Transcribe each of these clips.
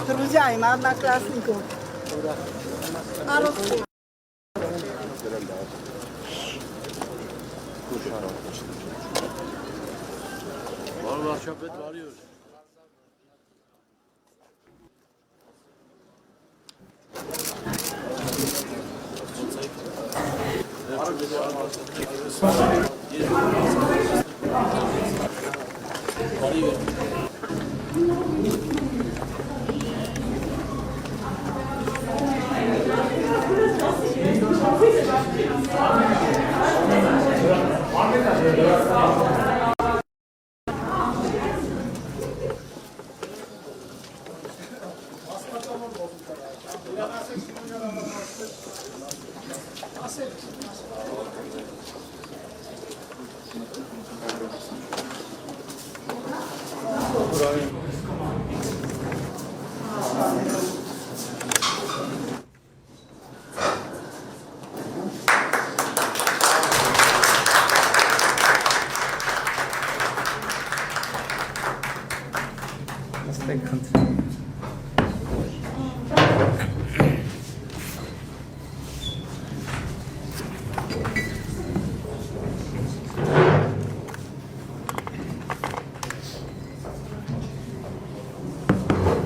Друзья, им одноклассников. Vallahi şöbet varıyor.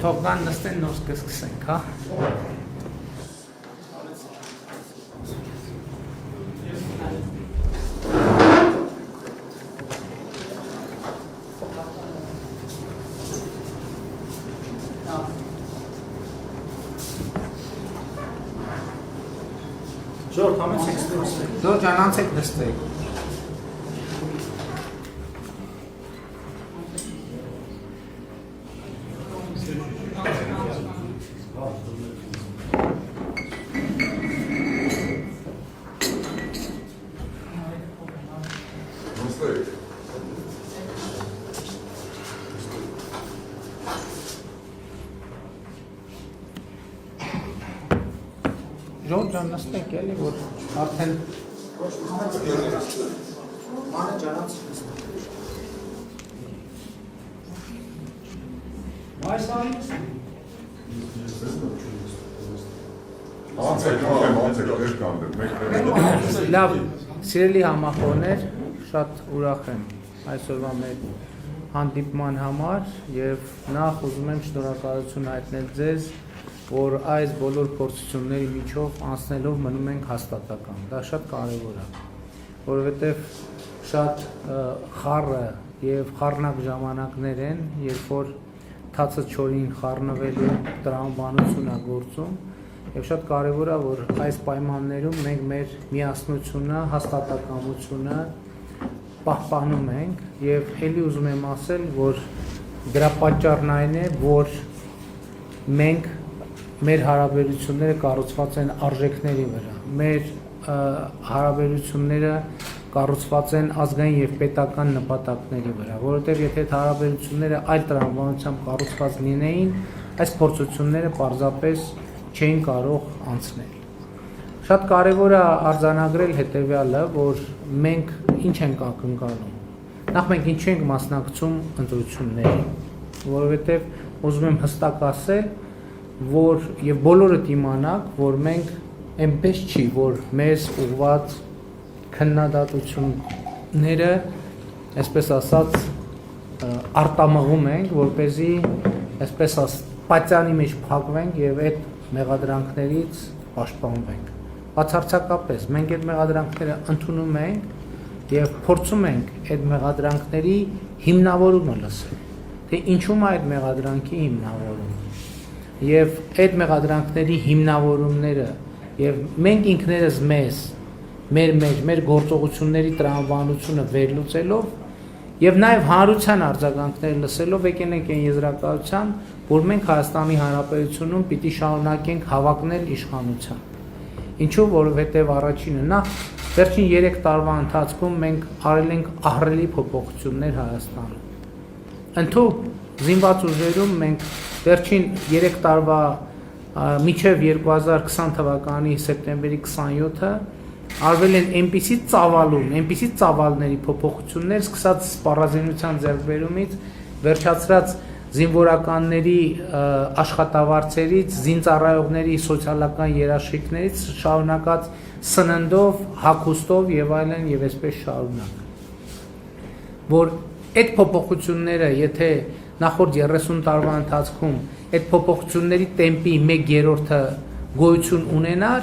Թողնան նստեն նոր կսկսենք, հա։ Ժորդ, համեցեք ստեղծեք։ Ժորջ, անանցեք նստեք։ Ժորջ, նստեք էլի, որ արդեն Անը ջանաց Այս արից լավ, սիրելի համախոհներ, շատ ուրախ եմ այսօրվա մեր հանդիպման համար եւ նախ ուզում եմ շնորհակալություն հայտնել ձեզ, որ այս բոլոր փորձությունների միջով անցնելով մնում ենք հաստատական։ Դա շատ կարևոր է, որովհետեւ շատ խառը եւ խառնակ ժամանակներ են, երբ որ թացը չորին խառնվելու տրամաբանություն է գործում, եւ շատ կարևոր է, որ այս պայմաններում մենք մեր միասնությունը, հաստատակամությունը պահպանում ենք եւ ելի ուզում եմ ասել, որ դրա պատճառն այն է, որ մենք մեր հարաբերությունները կառուցված են արժեքների վրա, մեր հարաբերությունները կառուցված են ազգային եւ պետական նպատակների վրա, որովհետեւ եթե այդ հարաբերությունները այլ տրամաբանությամբ կառուցված լինեին, այս փորձությունները պարզապես չէին կարող անցնել։ Շատ կարևոր է արձանագրել հետեւյալը, որ մենք ինչ ենք ակնկալում։ Նախ մենք ինչ ենք մասնակցում ընտրություններին, որովհետեւ ուզում եմ հստակ ասել, որ եւ բոլորդ իմանաք, որ մենք այնպես չի, որ մեզ ուղված քննադատությունները, այսպես ասած, արտամղում ենք, որպեսզի, այսպես ասած, պատյանի մեջ փակվենք եւ այդ մեղադրանքներից պաշտպանվենք։ Բացարձակապես մենք այդ մեղադրանքները ընդունում ենք եւ փորձում ենք այդ մեղադրանքների հիմնավորումը լսել։ Թե ինչու՞ է այդ մեղադրանքի հիմնավորումը։ Եվ այդ մեղադրանքների հիմնավորումները եւ մենք ինքներս մեզ մեր գործողությունների տրամաբանությունը վերլուծելով եւ նաեւ հանրության արձագանքները լսելով եկել ենք այն եզրակացության, որ մենք Հայաստանի Հանրապետությունում պիտի շարունակենք հավակնել իշխանության։ Ինչու, որովհետեւ առաջինը նախ վերջին 3 տարվա ընթացքում մենք արել ենք ահռելի փոփոխություններ Հայաստանում։ Ընդհանուր զինված ուժերում մենք վերջին 3 տարվա մինչև 2020 թվականի սեպտեմբերի 27-ը արվել են այնպիսի ծավալուն, այնպիսի ծավալների փոփոխություններ, սկսած սպառազինության ձեռքբերումից, վերջացրած զինվորականների աշխատավարձերից, զինծառայողների սոցիալական երաշխիքներից, շարունակած սննդով, հագուստով եւ այլն եւ այսպես շարունակ։ Որ այդ փոփոխությունները, եթե նախորդ 30 տարվա ընթացքում այդ փոփոխությունների տեմպի 1/3-ը գոյություն ունենար,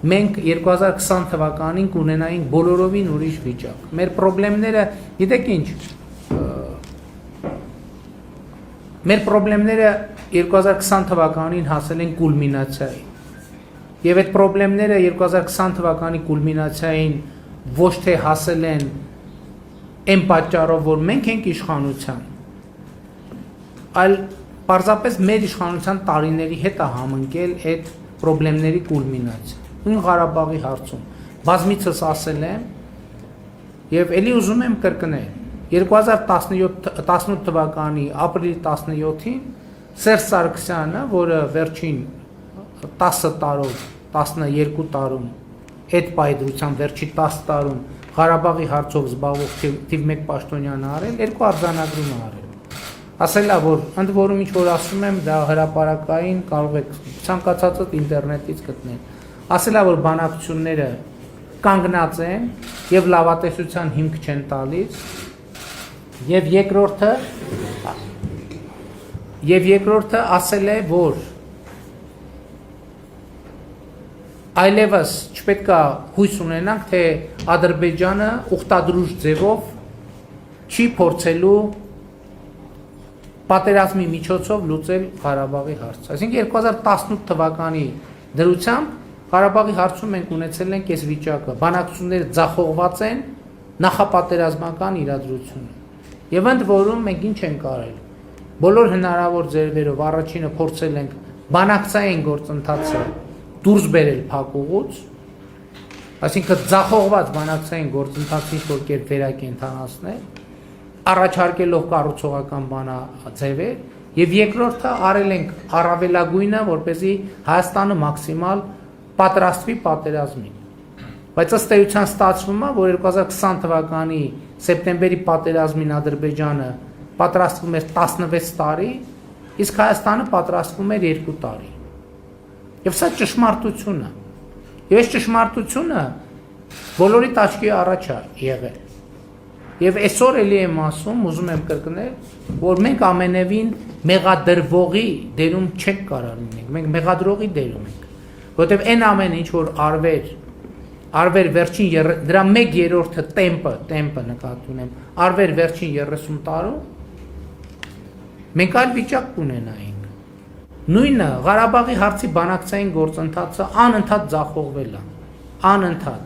մենք 2020 թվականին կունենայինք բոլորովին ուրիշ վիճակ։ Մեր խնդիրները, գիտեք ինչ, մեր խնդիրները 2020 թվականին հասել են կուլմինացիայի։ Եվ այդ խնդիրները 2020 թվականի կուլմինացիային ոչ թե հասել են այն պատճառով, որ մենք ենք իշխանության, այլ պարզապես մեր իշխանության տարիների հետ է համընկել այդ խնդիրների կուլմինացիա։ Նույն Ղարաբաղի հարցում բազմիցս ասել եմ եւ ելի ուզում եմ կրկնել 2018 թվականի ապրիլի 17-ին Սերժ Սարգսյանը, որը վերջին 10 տարով, 12 տարում այդ պայծրության վերջի 10 տարում Ղարաբաղի հարցով զբաղվող թիվ 1 պաշտոնյան արել, 2 արձանագրում արել։ Ասելա, որ ընդ որում ինչ որ ասում եմ, դա հրապարակային կարող եք ցանկացածդ ինտերնետից գտնել։ Ասելա, որ բանակցությունները կանգնած են եւ լավատեսության հիմք չեն տալիս, եւ երկրորդը ասել է, որ այլևս չպետք է հույս ունենանք, թե Ադրբեջանը ուխտադրուժ ձևով չի փորձելու պատերազմի միջոցով լուծել Ղարաբաղի հարցը։ Այսինքն 2018 թվականի դրությամբ Ղարաբաղի հարցում մենք ունեցել ենք այս վիճակը, բանակցությունները ձախողված են նախապատերազմական իրադրությունը։ Եվ ընդ որում մենք ինչ ենք արել։ Բոլոր հնարավոր ձևերով առաջինը փորձել ենք բանակցային գործընթացը դուրս բերել փակուղուց, այսինքն ձախողված բանակցային գործընթացին որ կերպ վերակենդանացնել, առաջարկելով կառուցողական բանաձևեր, եւ երկրորդը արել ենք առավելագույնը, որպեսզի Հայաստանը մաքսիմալ պատրաստվի պատերազմին։ Բայց ըստ էության ստացվում է, որ 2020 թվականի սեպտեմբերի պատերազմին Ադրբեջանը պատրաստվում էր 16 տարի, իսկ Հայաստանը պատրաստվում էր 2 տարի։ Եվ սա ճշմարտություն է։ Եվ այս ճշմարտությունը բոլորի աչքի առաջ է եղել։ Եվ այսօր էլի եմ ասում, ուզում եմ կրկնել, որ մենք ամենևին մեղադրվողի դերում չենք կարող լինենք, մենք մեղադրողի դերում ենք, որովհետև այն ամենը ինչ որ արվեր վերջին դրա 1/3-ը տեմպը նկատի ունեմ, արվեր վերջին 30 տարում, մենք այլ վիճակ կունենայինք։ Նույնը Ղարաբաղի հարցի բանակցային գործընթացը անընդհատ ձախողվել է, անընդհատ։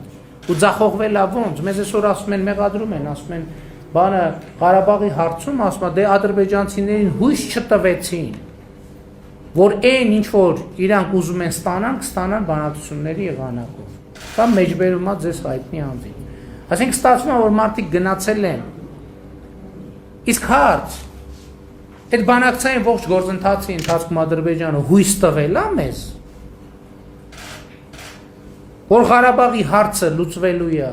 Ու ձախողվել է ոնց, մեզ այսօր ասում են, մեղադրում են, ասում են, բանը Ղարաբաղի հարցում ասում է, դե ադրբեջանցիներին հույս չտվեցին, որ այն ինչ որ իրանք ուզում են ստանան, կստանան բանակցությունների եղանակով։ Դա մեջբերումա ձեզ հայտնի անձին։ Այսինքն ստացվում է, որ մարդիկ գնացել են։ Իսկ հարց, այդ բանակցային ողջ գործընթացի ընթացքում Ադրբեջանը հույս տվել է մեզ, որ Ղարաբաղի հարցը լուծվելու է,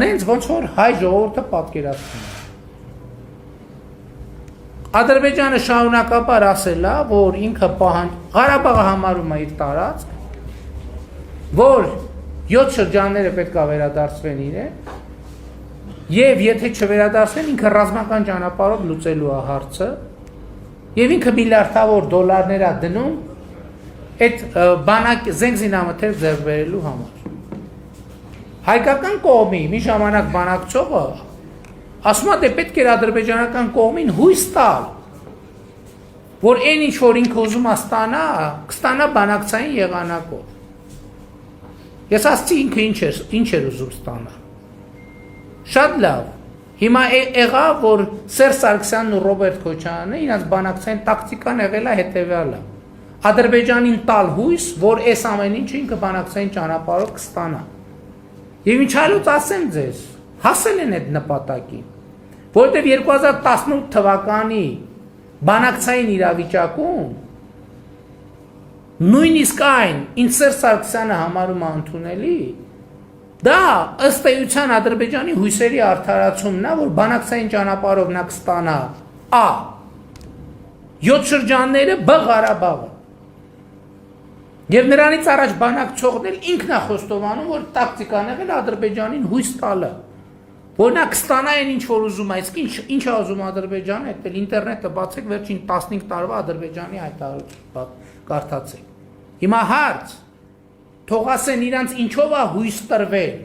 այնց ոնց որ հայ ժողովուրդը պատկերացնում է։ Ադրբեջանը շարունակաբար ասել է, որ ինքը Ղարաբաղը համարում է իր տարածք, որ 7 շրջանները պետք է վերադարձվեն իրեն, եւ եթե չվերադարձվեն, ինքը ռազմական ճանապարհով լուծելու է հարցը, եւ ինքը միլիարդավոր դոլարներ է դնում այդ բանակ զենգզինամթերք ձեռք բերելու համար։ Հայկական կողմի մի ժամանակ բանակցողը ասում է, դե պետք է ադրբեջանական կողմին հույս տալ, որ այն ինչ որ ինքը ուզում է ստանա, կստանա բանակցային եղանակով։ Ես ասացի ինքը ինչ էր ուզում ստանալ։ Շատ լավ։ Հիմա եղավ, որ Սերժ Սարգսյանն ու Ռոբերտ Քոչարյանը իրենց բանակցային տակտիկան եղել է հետևյալը։ Ադրբեջանին տալ հույս, որ այս ամեն ինչը ինքը բանակցային ճանապարհով կստանա։ Եվ ինչ այլոց ասեմ ձեզ, հասել են այդ նպատակին, որովհետև 2018 թվականի բանակցային իրավիճակում նույնիսկ այն, ինչ Սերժ Սարգսյանը համարում է ընդունելի, դա ըստ էության Ադրբեջանի հույսերի արդարացումն է, որ բանակցային ճանապարհով նա կստանա Ա. 7 շրջանները, Բ. Ղարաբաղը։ Եվ նրանից առաջ բանակցողն էլ ինքն է խոստովանում, որ տակտիկան եղել Ադրբեջանին հույս տալը, որ նա կստանա այն ինչ որ ուզում է, իսկ ինչ է ուզում Ադրբեջանը, այդ էլ ինտերնետը բացեք, վերջին 15 տարվա Ադրբեջանի հայտարարություն կարդացեք։ Հիմա հարց, թող ասեն իրանց ինչով է հույս տրվել։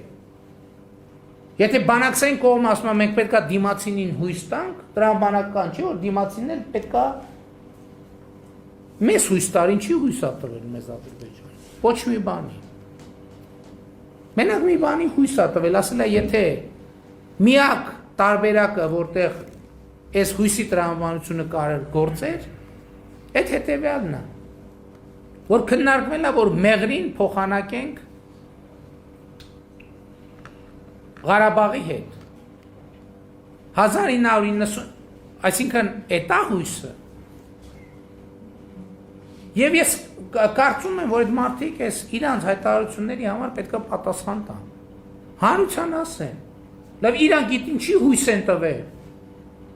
Եթե բանակցային կողմը ասում է մենք պետք է դիմացինին հույս տանք, դրան բանական չի, որ դիմացինն էլ պետք է մեզ հույս տար, ինչի հույս է տվել մեզ Ադրբեջանը։ Ոչ մի բանի։ Մենակ մի բանի հույս է տվել, ասել է եթե միակ տարբերակը, որտեղ այս հույսի տրամաբանությունը կարել գործեր, այդ հետևյալն է, որ քննարկվել է, որ Մեղրին փոխանակենք Ղարաբաղի հետ։ 1990, այսինքն էտա հույսը։ Եվ ես կարծում եմ, որ այդ մարդիկ այս իրանց հայտարարությունների համար պետք է պատասխան տան։ Հանրության ասեն։ Լավ, իրանք գիտին չի հույս են տվել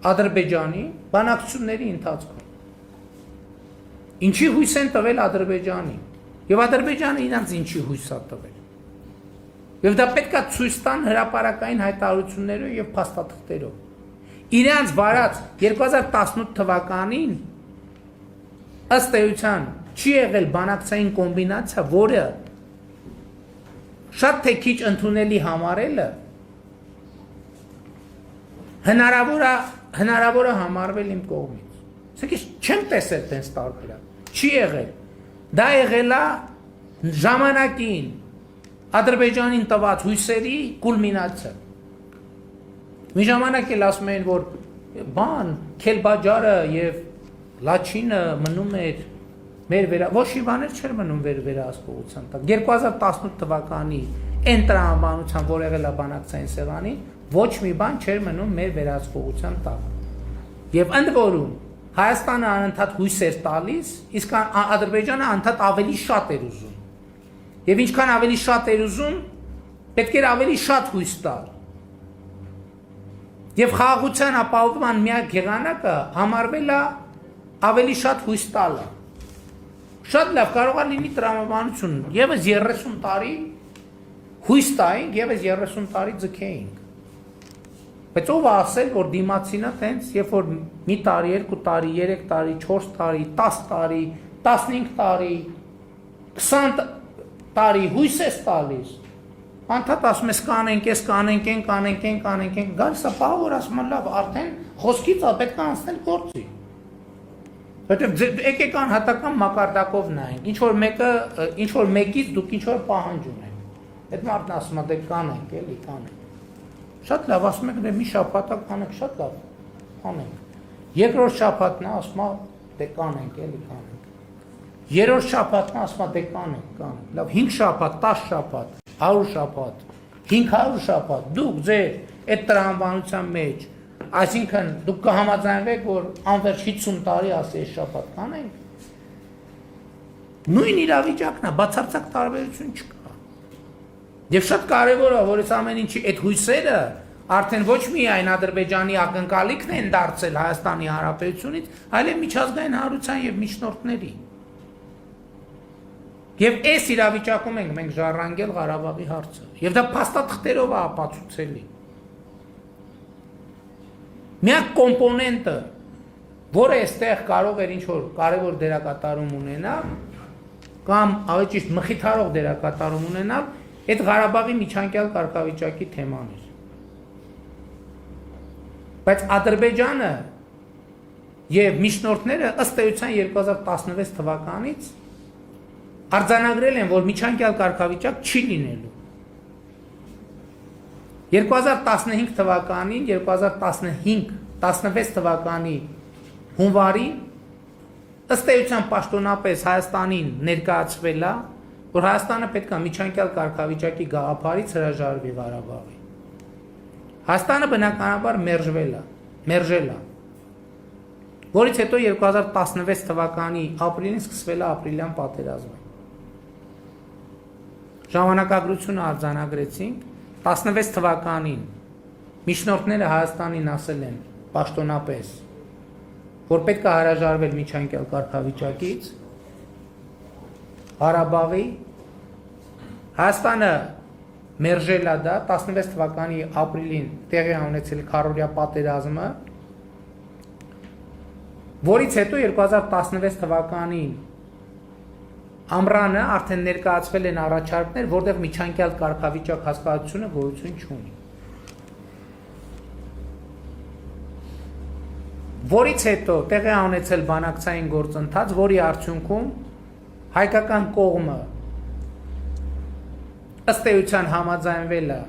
Ադրբեջանի բանակցությունների ընթացքում։ Ինչի հույս են տվել Ադրբեջանի։ Եվ Ադրբեջանը իրանց ինչի հույս է տվել։ Եվ դա պետք է ցույց տան հրապարակային հայտարարություններով եւ փաստաթղթերով։ Իրանց վարած 2018 թվականին ըստ էության չի եղել բանակցային կոմբինացիա, որը շատ թե քիչ ընդունելի համարելը հնարավոր է համարվել իմ կողմից։ Սա չեմ տեսել տենց տարբերակ։ Չի եղել։ Դա եղել է ժամանակին Ադրբեջանին տված հույսերի կուլմինացիա։ Մի ժամանակ էլ ասում էին, որ Քելբաջարը եւ Լաչինը մնում էր մեր ոչ մի բաներ չէր մնում վերահսկողության տակ։ 2018 թվականի այն տրամաբանության, որ եղել է բանակցային սեղանին, ոչ մի բան չէր մնում մեր վերահսկողության տակ։ Եվ ընդ որում Հայաստանը անընդհատ հույս էր տալիս, իսկ Ադրբեջանը անընդհատ ավելի շատ էր ուզում։ Եվ ինչքան ավելի շատ էր ուզում, պետք էր ավելի շատ հույս տալ։ Եվ խաղաղության ապահովման միակ եղանակը համարվել է ավելի շատ հույս տալը։ Շատ լավ, կարող է լինի տրամաբանություն, եւս 30 տարի հույս տայինք, եւս 30 տարի ձգեինք։ Բայց ով է ասել, որ դիմացինը տենց, երբ որ մի տարի, 2 տարի, 3 տարի, 4 տարի, 10 տարի, 15 տարի, 20 տարի հույս ես տալիս, անդադ ասում ես կանենք, գալիս է պահ, որ ասում է լավ, արդեն խոսքից պետք է անցնել գործի։ Որտեւ եկեք անհատական մակարդակով նայենք, ինչ որ մեկից դուք ինչ որ պահանջ ունեք։ Այդ մարդն ասում է դե կանենք, էլի կանենք։ Շատ լավ, ասում եք դե մի շաբաթ կանենք, շատ լավ, կանենք։ Երկրորդ շաբաթն է ասում է դե կանենք, էլի կանենք։ Երրորդ շաբաթն է ասում է դե կանենք։ Լավ, 5 շաբաթ, 10 շաբաթ, 100 շաբաթ, 500 շաբաթ, դուք ձեր այդ տրամաբանության մեջ, այսինքն դուք կհամաձայնվեք, որ անվերջ 50 տարի ասի այս շաբաթ կանենք։ Նույն իրավիճակն է, բացարձակ տարբերություն չկա։ Եվ շատ կարևոր է, որ այս ամեն ինչի այդ հույսերը արդեն ոչ միայն Ադրբեջանի ակնկալիքն են դարձել Հայաստանի Հանրապետությունից, այլև միջազգային հանրության եւ միջնորդների։ Եվ այս իրավիճակում ենք մենք ժառանգել Ղարաբաղի հարցը։ Եվ դա փաստաթղթերով է ապացուցելի։ Միակ կոմպոնենտը, որը այստեղ կարող էր ինչ-որ կարևոր դերակատարում ունենալ, կամ ավելի ճիշտ մխիթարող դերակատարում ունենալ, այդ Ղարաբաղի միջանկյալ կարգավիճակի թեման էր։ Բայց Ադրբեջանը եւ միջնորդները ըստ էության 2016 թվականից արձանագրել են, որ միջանկյալ կարգավիճակ չի լինելու։ 2015 թվականին, 2015-16 թվականի հունվարին ըստ էության պաշտոնապես Հայաստանին ներկայացվել է, որ Հայաստանը պետք է միջանկյալ կարգավիճակի գաղափարից հրաժարվի Ղարաբաղի։ Հայաստանը բնականաբար մերժել է, որից հետո 2016 թվականի ապրիլին սկսվել է ապրիլյան պատերազմը։ Ժամանակագրությունը արձանագրեցինք, 16 թվականին միջնորդները Հայաստանին ասել են պաշտոնապես, որ պետք է հրաժարվել միջանկյալ կարգավիճակից, Ղարաբաղի, Հայաստանը մերժել է դա, 16 թվականի ապրիլին տեղի ունեցել քառօրյա պատերազմը, որից հետո 2016 թվականին ամռանը արդեն ներկայացվել են առաջարկներ, որտեղ միջանկյալ կարգավիճակ հասկացությունը գոյություն չունի։ Որից հետո տեղի ունեցել բանակցային գործընթաց, որի արդյունքում հայկական կողմը ըստ էության համաձայնվել է,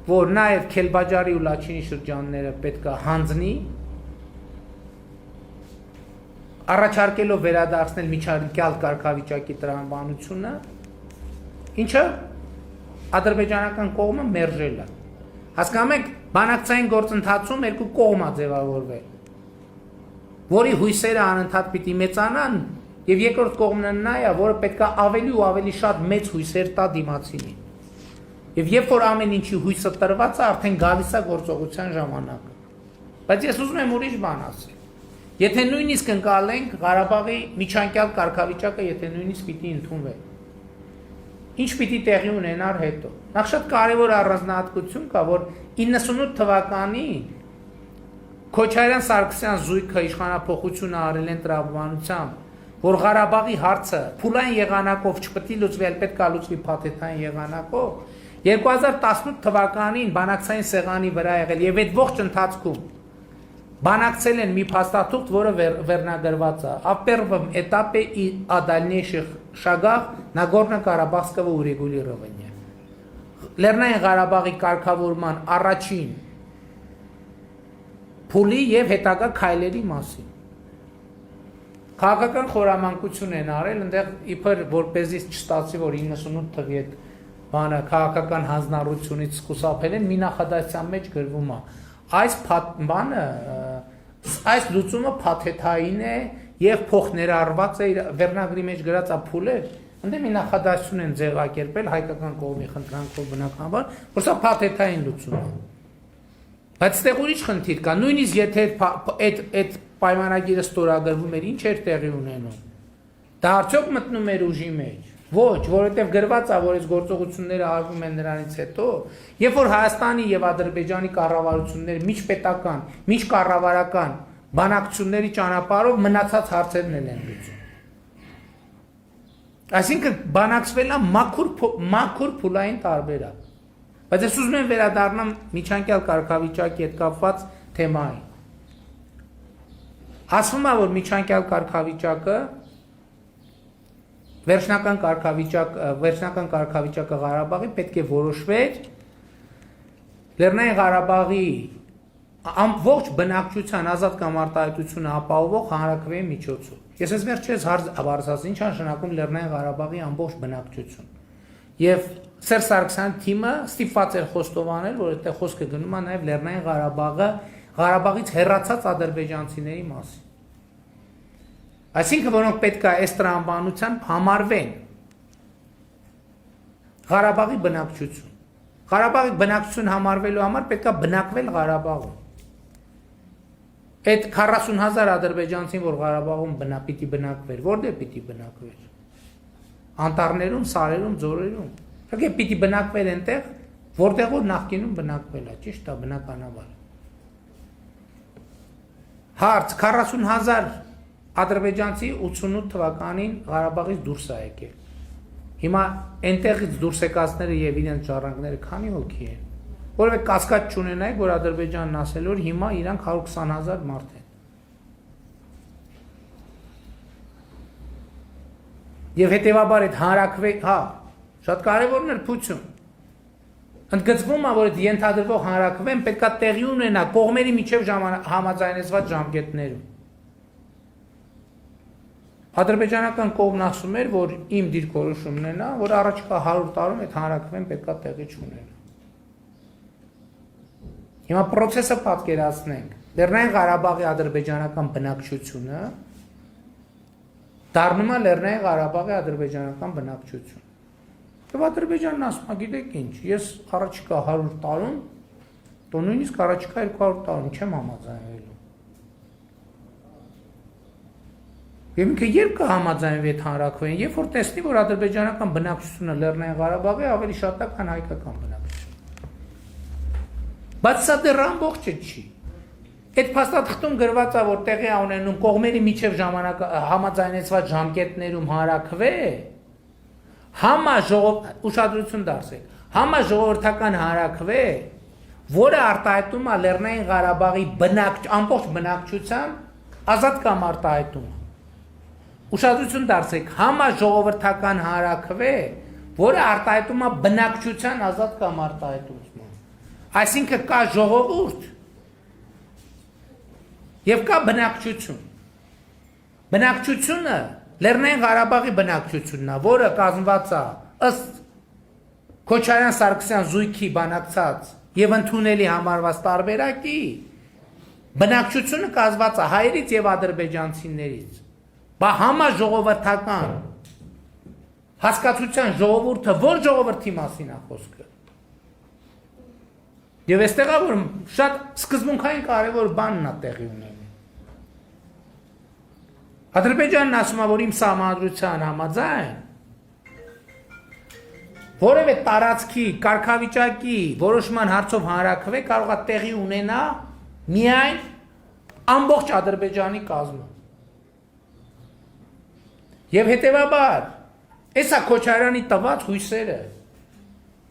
որ նաև Քելբաջարի ու Լաչինի շրջանները պետք է հանձնի, առաջարկելով վերադարձնել միջանկյալ կարգավիճակի տրամաբանությունը, ինչը ադրբեջանական կողմը մերժել է։ Հասկանում եք, բանակցային գործընթացում երկու կողմ է ձևավորվել, որի հույսերը անընդհատ պիտի մեծանան, եւ երկրորդ կողմն նա է, որը պետք է ավելի ու ավելի շատ մեծ հույսեր տա դիմացինին։ Եվ երբ որ ամեն ինչի հույսը տրված է, արդեն գալիս է գործողության ժամանակը։ Բայց ես ուզում եմ ուրիշ բան ասել։ Եթե նույնիսկ ընկալենք Ղարաբաղի միջանկյալ կարգավիճակը, եթե նույնիսկ պիտի ընդունվի, ինչ պիտի տեղի ունենար հետո։ Նախ շատ կարևոր առանձնահատկություն կա, որ 98 թվականին Քոչարյան-Սարգսյան զույգը իշխանափոխությունը արել են տրամաբանությամբ, որ Ղարաբաղի հարցը փուլային եղանակով չպետք է լուծվի, այլ պետք է լուծվի փաթեթային եղանակով, 2018 թվականին բանակցային սեղանի վրա եղել եւ այդ ողջ ընթացքում բանակցել են մի փաստաթուղթ, որը վերնագրված է. «О первом этапе и о дальнейших шагах Նագորնո-Ղարաբաղского урегулирования». Լեռնային Ղարաբաղի կարգավորման առաջին փուլի եւ հետագա քայլերի մասին։ Քաղաքական խորամանկություն են արել, այնտեղ իբր որպեսզի չստացի, որ 98 թվի այդ բանը քաղաքական հանձնառությունից խուսափել են, մի նախադասության մեջ գրվում է. այս լուծումը փաթեթային է եւ փոխներառված է վերնագրի մեջ գրած է փուլեր, այնտեղ մի նախադասություն են ձևակերպել հայկական կողմի խնդրանքով բնականաբար, որ սա փաթեթային լուծում է։ Բայց այդտեղ ուրիշ խնդիր կա, նույնիսկ եթե այդ պայմանագիրը ստորագրվում էր, ինչ էր տեղի ունենում։ Դա արդյոք մտնում էր ուժի մեջ։ Ոչ, որովհետև գրված է, որ այս գործողությունները արվում են նրանից հետո, երբ որ Հայաստանի եւ Ադրբեջանի կառավարությունները միջպետական, միջկառավարական բանակցությունների ճանապարհով մնացած հարցերն են լուծում։ Այսինքն բանակցվել է մաքուր փուլային տարբերակ։ Բայց ես ուզում եմ վերադառնամ միջանկյալ կարգավիճակի հետ կապված թեմային։ Ասվում է, որ միջանկյալ կարգավիճակը վերջնական կարգավիճակը Ղարաբաղի պետք է որոշվեր Լեռնային Ղարաբաղի ամբողջ բնակչության ազատ կամ արտահայտությունը ապահովող հանրաքվեի միջոցով։ Ես ես վերջերս հարց բարձրացրի, ինչ նշանակում Լեռնային Ղարաբաղի ամբողջ բնակչություն։ Եվ Սերժ Սարգսյանի թիմը ստիպված էր խոստովանել, որ այդտեղ խոսքը գնում է նաև Լեռնային Ղարաբաղից հեռացած ադրբեջանցիների մասին։ Այսինքն, որոնք պետք է այս տրամաբանությամբ համարվեն Ղարաբաղի բնակչություն։ Ղարաբաղի բնակչություն համարվելու համար պետք է բնակվել Ղարաբաղում։ Այդ 40,000 ադրբեջանցին, որ Ղարաբաղում պիտի բնակվեր, որտե՞ղ պիտի բնակվեր։ Անտառներում, սարերում, ձորերում։ Իհարկե պիտի բնակվեր այնտեղ, որտեղ որ նախկինում բնակվել է, ճիշտ է, բնականաբար։ Հարց 40,000 ադրբեջանցի 88 թվականին Ղարաբաղից դուրս է եկել։ Հիմա այնտեղից դուրս եկածները եւ իրենց ժառանգները քանի հոգի են։ Որովհետեւ կասկած չունենայք, որ Ադրբեջանն ասել որ հիմա իրանք 120,000 մարդ են։ Եվ հետևաբար այդ հանրաքվե, հա, շատ կարևոր նրբություն։ Ընդգծվում է, որ այդ ենթադրվող հանրաքվեն պետք է տեղի ունենա կողմերի միջև համաձայնեցված ժամկետներում։ Ադրբեջանական կողմն ասում էր, որ իմ դիրքորոշումն է նա, որ առաջիկա 100 տարում այդ հանրաքվեն պետք է տեղի չունենա։ Հիմա process-ը պատկերացնենք։ Լեռնային Ղարաբաղի ադրբեջանական բնակչությունը դառնում է Լեռնային Ղարաբաղի ադրբեջանական բնակչություն։ Եվ Ադրբեջանն ասում է, գիտեք ինչ, ես առաջիկա 100 տարում, դու նույնիսկ առաջիկա 200 տարում չեմ համաձայնվելու։ Եվ ինքը երբ կհամաձայնվի այդ հանրաքվեն, երբ որ տեսնի, որ ադրբեջանական բնակչությունը Լեռնային Ղարաբաղի ավելի շատ է, քան հայկական բնակչությունը։ Բայց սա դեռ ամբողջը չի։ Այդ փաստաթղթում գրված է, որ տեղի է ունենում կողմերի միջև համաձայնեցված ժամկետներում հանրաքվե, ուշադրություն դարձեք, համաժողովրդական հանրաքվե, որը արտահայտում է Լեռնային Ղարաբաղի ամբողջ բնակչության ազատ կամ արտահայտում։ Ուշադրություն դարձեք, համաժողովրդական հանրաքվե, որը արտահայտում է բնակչության ազատ կամ արտահայտում։ Այսինքն կա ժողովուրդ եւ կա բնակչություն։ Բնակչությունը Լեռնային Ղարաբաղի բնակչությունն է, որը կազմված է ըստ Քոչարյան-Սարգսյան զույգի բանակցած եւ ընդունելի համարված տարբերակի, բնակչությունը կազմված է հայերից եւ ադրբեջանցիներից։ Բա համաժողովրդական հասկացության ժողովուրդը ո՞ր ժողովրդի մասին է խոսքը։ Եվ այստեղ է որ շատ սկզբունքային կարևոր բանն է տեղի ունենում։ Ադրբեջանն ասում է, որ իմ սահմանադրության համաձայն որևէ տարածքի, կարգավիճակի, որոշման հարցով հանրաքվե կարող է տեղի ունենա միայն ամբողջ Ադրբեջանի կազմում։ Եվ հետևաբար, էսա Քոչարյանի տված հույսերը,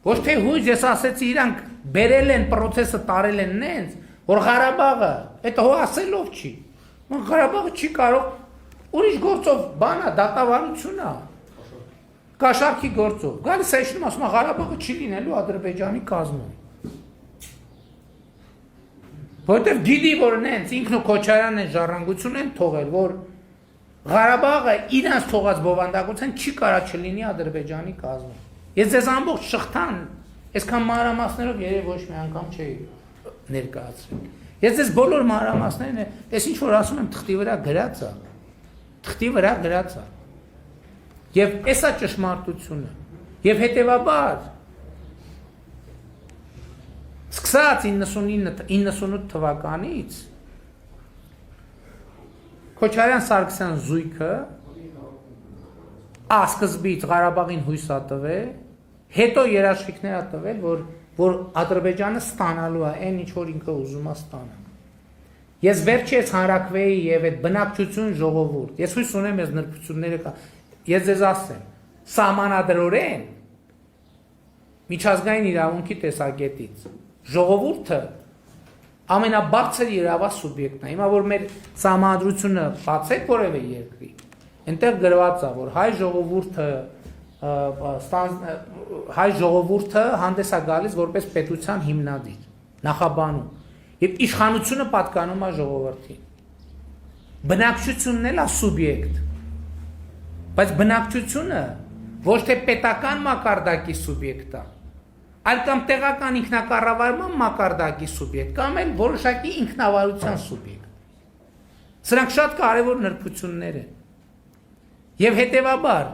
ոչ թե հույս, ես ասեցի իրանք բերել են պրոցեսը տարել են նենց, որ Ղարաբաղը, այդ հո ասելով չի, Ղարաբաղը չի կարող, ուրիշ գործով բան է, դատավարություն է, կաշառքի գործով, գալիս է իշնում ասում է Ղարաբաղը չի լինելու Ադրբեջանի կազմում։ Որտեվ գիտի, որ նենց ինքն ու Քոչարյանն են ժառանգություն են թողել, որ Ղարաբաղը իրանց թողած բովանդակության չի կարա չլինի Ադրբեջանի կազմում։ Ես ձեզ ամբողջ շղթան, այսքան մանրամասներով երևի ոչ մի անգամ չէի ներկայացրել։ Ես ձեզ բոլոր մանրամասներն այս ինչ որ ասում եմ թղթի վրա գրած է։ Թղթի վրա գրած է։ Եվ էսա ճշմարտությունը։ Եվ հետևաբար սկսած 98 թվականից Քոչարյան-Սարգսյան զույգը սկզբից Ղարաբաղին հույս է տվել, հետո երաշխիքներ է տվել, որ Ադրբեջանը ստանալու է այն ինչ որ ինքը ուզում է ստանալ։ Ես վերջերս հանրաքվեի եւ այդ բնակչություն ժողովուրդ, ես հույս ունեմ այս նրբությունները կա, ես ձեզ ասեմ, սահմանադրորեն միջազգային իրավունքի տեսակետից ժողովուրդը ամենաբարձր իրավա սուբյեկտն է։ Հիմա որ մեր սահմանադրությունը բացեք որևէ երկրի, այնտեղ գրված է, որ հայ ժողովուրդը հանդես է գալիս որպես պետության հիմնադիր, նախաբանում, եւ իշխանությունը պատկանում է ժողովրդին։ Բնակչությունն էլ է սուբյեկտ, բայց բնակչությունը ոչ թե պետական մակարդակի սուբյեկտ է, այլ կամ տեղական ինքնակառավարման մակարդակի սուբյեկտ, կամ էլ որոշակի ինքնավարության սուբյեկտ։ Սրանք շատ կարևոր նրբություններ են։ Եվ հետևաբար,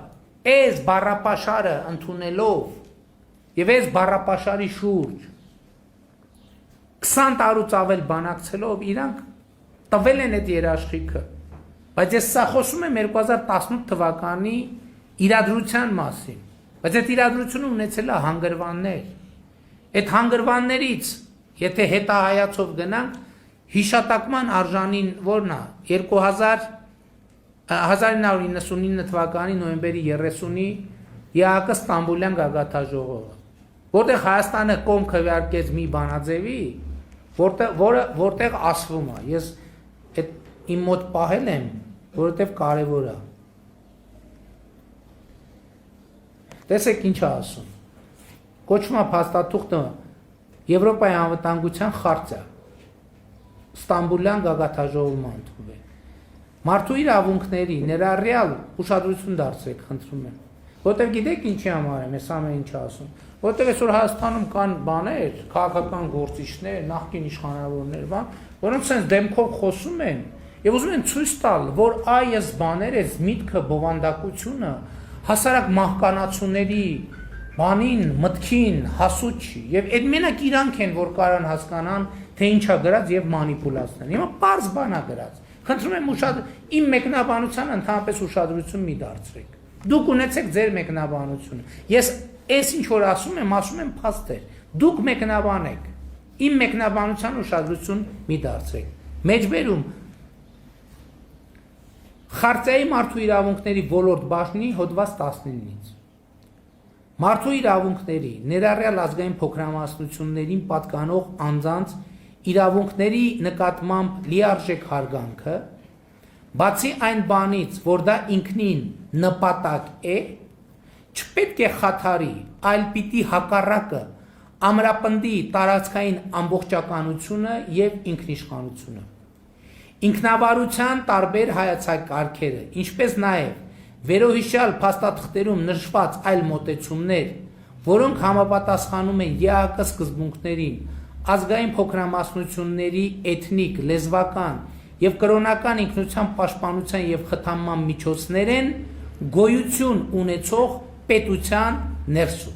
այս բառապաշարը ընդունելով եւ այս բառապաշարի շուրջ 20 տարուց ավել բանակցելով իրանք տվել են այդ երաշխիքը։ Բայց ես սա խոսում եմ 2018 թվականի իրադրության մասին։ Բայց այդ իրադրությունը ունեցել է հանգրվաններ։ Այդ հանգրվաններից, եթե հետահայացով գնանք, հիշատակման արժանին որն է 1999 թվականի նոյեմբերի 30-ի ԵԱՀԿ Ստամբուլյան գագաթաժողովը, որտեղ Հայաստանը կողմ քվեարկեց մի բանաձևի, որտեղ ասվում է, ես այդ իմ մոտ պահել եմ, որովհետև կարևոր է։ Տեսեք ինչ է ասում։ Կոչվում է փաստաթուղթը Եվրոպայի անվտանգության խարտիա։ Ստամբուլյան գագաթաժողովը ընդունվել։ Մարդու իրավունքների ներառյալ ուշադրություն դարձրեք, խնդրում եմ։ Որտեղ գիտեք ինչի համար եմ ես ամեն ինչ ասում։ Որտեղ այսօր Հայաստանում կան բաներ, քաղաքական գործիչներ, նախկին իշխանավորներ, որոնց sense դեմքով խոսում են եւ ուզում են ցույց տալ, որ այս բաները, այս միտքը, բովանդակությունը հասարակ մահկանացուների բանին, մտքին հասու չի եւ այդ մենակ իրանք են, որ կարան հասկանան, թե ինչա գրած եւ մանիպուլացնեն։ Հիմա པարզ բան է գրած։ Խնդրում եմ իմ մեկնաբանությանը ընդհանրապես ուշադրություն մի դարձրեք։ Դուք ունեցեք ձեր մեկնաբանությունը։ Ես այս ինչ որ ասում եմ փաստեր։ Դուք մեկնաբանեք։ Իմ մեկնաբանության ուշադրություն մի դարձրեք։ Մեջբերում Խարտիայի մարդու իրավունքների ոլորտ բաժնի հոդված 19-ից։ Մարդու իրավունքների ներառյալ ազգային փոքրամասնություններին պատկանող անձանց իրավունքների նկատմամբ լիարժեք հարգանքը, բացի այն բանից, որ դա ինքնին նպատակ է, չպետք է խաթարի, այլ պիտի հակառակը ամրապնդի տարածքային ամբողջականությունը եւ ինքնիշխանությունը։ Ինքնավարության տարբեր հայացակարգերը, ինչպես նաեւ վերոհիշյալ փաստաթղթերում նշված այլ մոտեցումներ, որոնք համապատասխանում են ԵԱՀԿ սկզբունքներին, ազգային փոքրամասնությունների էթնիկ, լեզվական եւ կրոնական ինքնության պաշտպանության եւ խթանման միջոցներ են գոյություն ունեցող պետության ներսում։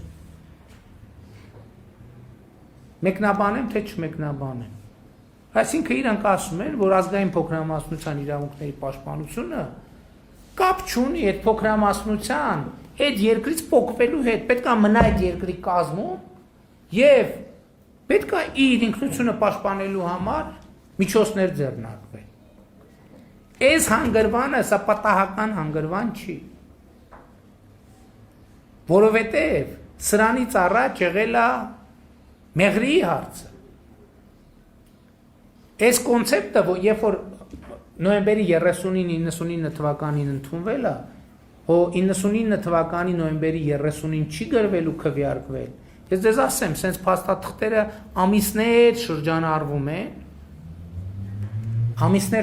Մեկնաբանեմ թե չմեկնաբանեմ։ Այսինքն իրանք ասում են, որ ազգային փոքրամասնության իրավունքների պաշտպանությունը կապ չունի այդ փոքրամասնության, այդ երկրից փոխվելու հետ, պետք է մնա այդ երկրի կազմում եւ պետք է իր ինքնությունը պաշտպանելու համար միջոցներ ձեռնարկվել։ Այս հանգրվանը սա պատահական հանգրվան չի։ Որովհետեւ սրանից առաջ եղել է Մեղրիի հարցը։ Այս կոնցեպտը, որ երբ որ նոյեմբերի 30-ին 99 թվականին ընդունվել է, հո 99 թվականի նոյեմբերի 30-ին չի գրվել ու քվեարկվել։ Ես դες ասեմ, սենց փաստաթղթերը ամիսներ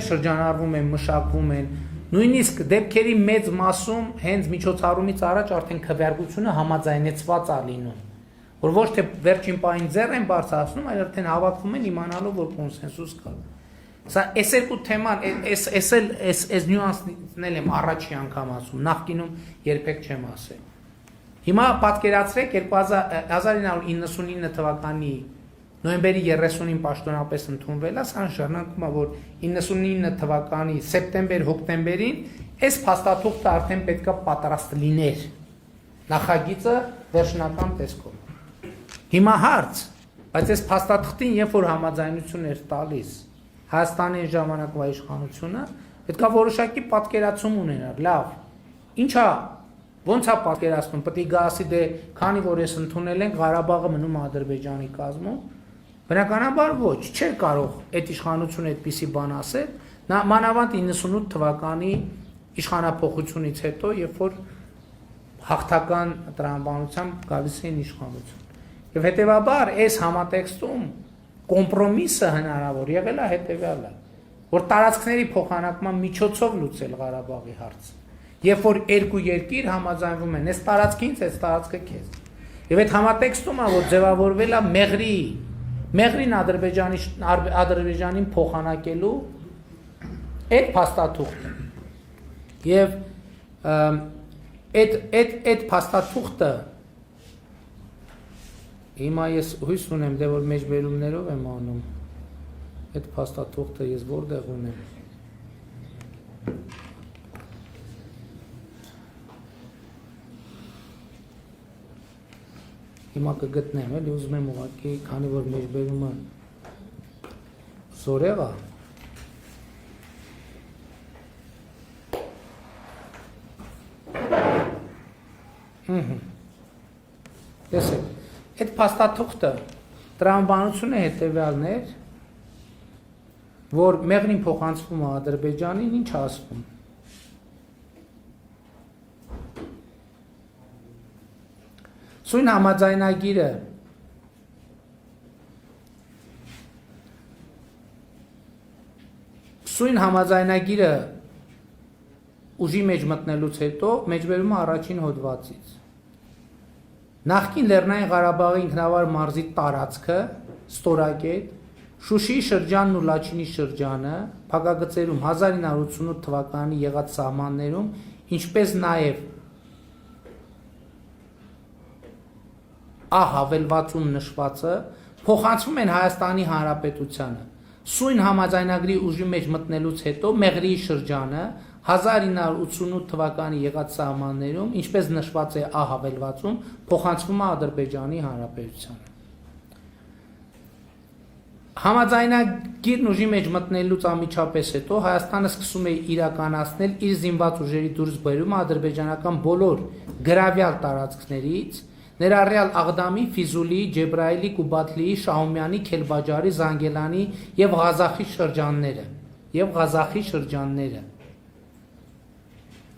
շրջանառվում են, մշակվում են, նույնիսկ դեպքերի մեծ մասում հենց միջոցառումից առաջ արդեն քվեարկությունը համաձայնեցված է լինում, որ ոչ թե վերջին պահին ձեռ են բարձրացնում, այլ արդեն հավաքվում են իմանալով, որ կոնսենսուս կա։ Սա այս երկու թեման, այս նյուանսն էլ եմ առաջի անգամ ասում, նախկինում երբեք չեմ ասել։ Հիմա պատկերացրեք 1999 թվականի նոյեմբերի 30-ին պաշտոնապես ընդունվել է, սա նշանակում է, որ 99 թվականի սեպտեմբեր-հոկտեմբերին այս փաստաթուղթը արդեն պետք է պատրաստ լիներ, նախագիծը վերջնական տեսքով։ Հիմա հարց, բայց այս փաստաթղթին երբ որ համաձայնություն էր տալիս Հայաստանի ժամանակվա իշխանությունը, պետք է որոշակի պատկերացում ունենար, լավ, ինչա, ոնց է պատկերացնում, պետք է գասի դե, քանի որ ես ընդունել ենք, Ղարաբաղը մնում Ադրբեջանի կազմում, բնականաբար ոչ, չէր կարող այդ իշխանությունը այդպիսի բան ասել, մանավանդ 98 թվականի իշխանափոխությունից հետո, երբ որ հաղթական տրամաբանությամբ գալիս էին իշխանություն։ Եվ հետևաբար այս համատեքստում կոմպրոմիսը հնարավոր եղել է հետևյալը, որ տարածքների փոխանակման միջոցով լուծել Ղարաբաղի հարցը։ Երբ որ երկու երկիր համաձայնվում են, այս տարածքից, այս տարածքը քեզ։ Եվ այդ համատեքստում է, որ ձևավորվել է Մեղրին Ադրբեջանին փոխանակելու այդ փաստաթուղթը։ Եվ այդ փաստաթուղթը հիմա ես հույս ունեմ, դե որ մեջբերումներով եմ անում, այդ փաստաթուղթը ես որտեղ ունեմ։ Հիմա կգտնեմ, էլի ուզում եմ ուղղակի, քանի որ մեջբերումը զորեղ է։ Տեսեք, այդ փաստաթուղթը տրամաբանությունը հետևյալն էր, որ Մեղրին փոխանցվում է Ադրբեջանին, ինչ ասվում։ Սույն համաձայնագիրը Սույն համաձայնագիրը ուժի մեջ մտնելուց հետո մեջբերումը առաջին հոդվածից։ Նախկին Լեռնային Ղարաբաղի ինքնավար մարզի տարածքը, ստորագետ, Շուշիի շրջանն ու Լաչինի շրջանը, փակագծերում 1988 թվականի եղած սահմաններում, ինչպես նաև հավելվածում նշվածը փոխանցվում են Հայաստանի Հանրապետությանը։ Սույն համաձայնագրի ուժի մեջ մտնելուց հետո Մեղրիի շրջանը 1988 թվականի եղած սահմաններում, ինչպես նշված է հավելվածում, փոխանցվում է Ադրբեջանի Հանրապետությանը։ Համաձայնագիրն ուժի մեջ մտնելուց անմիջապես հետո Հայաստանը սկսում է իրականացնել իր զինված ուժերի դուրսբերումը ադրբեջանական բոլոր գրավյալ տարածքներից, ներառյալ Աղդամի, Ֆիզուլի, Ջեբրայելի, Կուբատլիի, Շահումյանի, Քելվաջարի, Զանգելանի եւ Ղազախի շրջանները։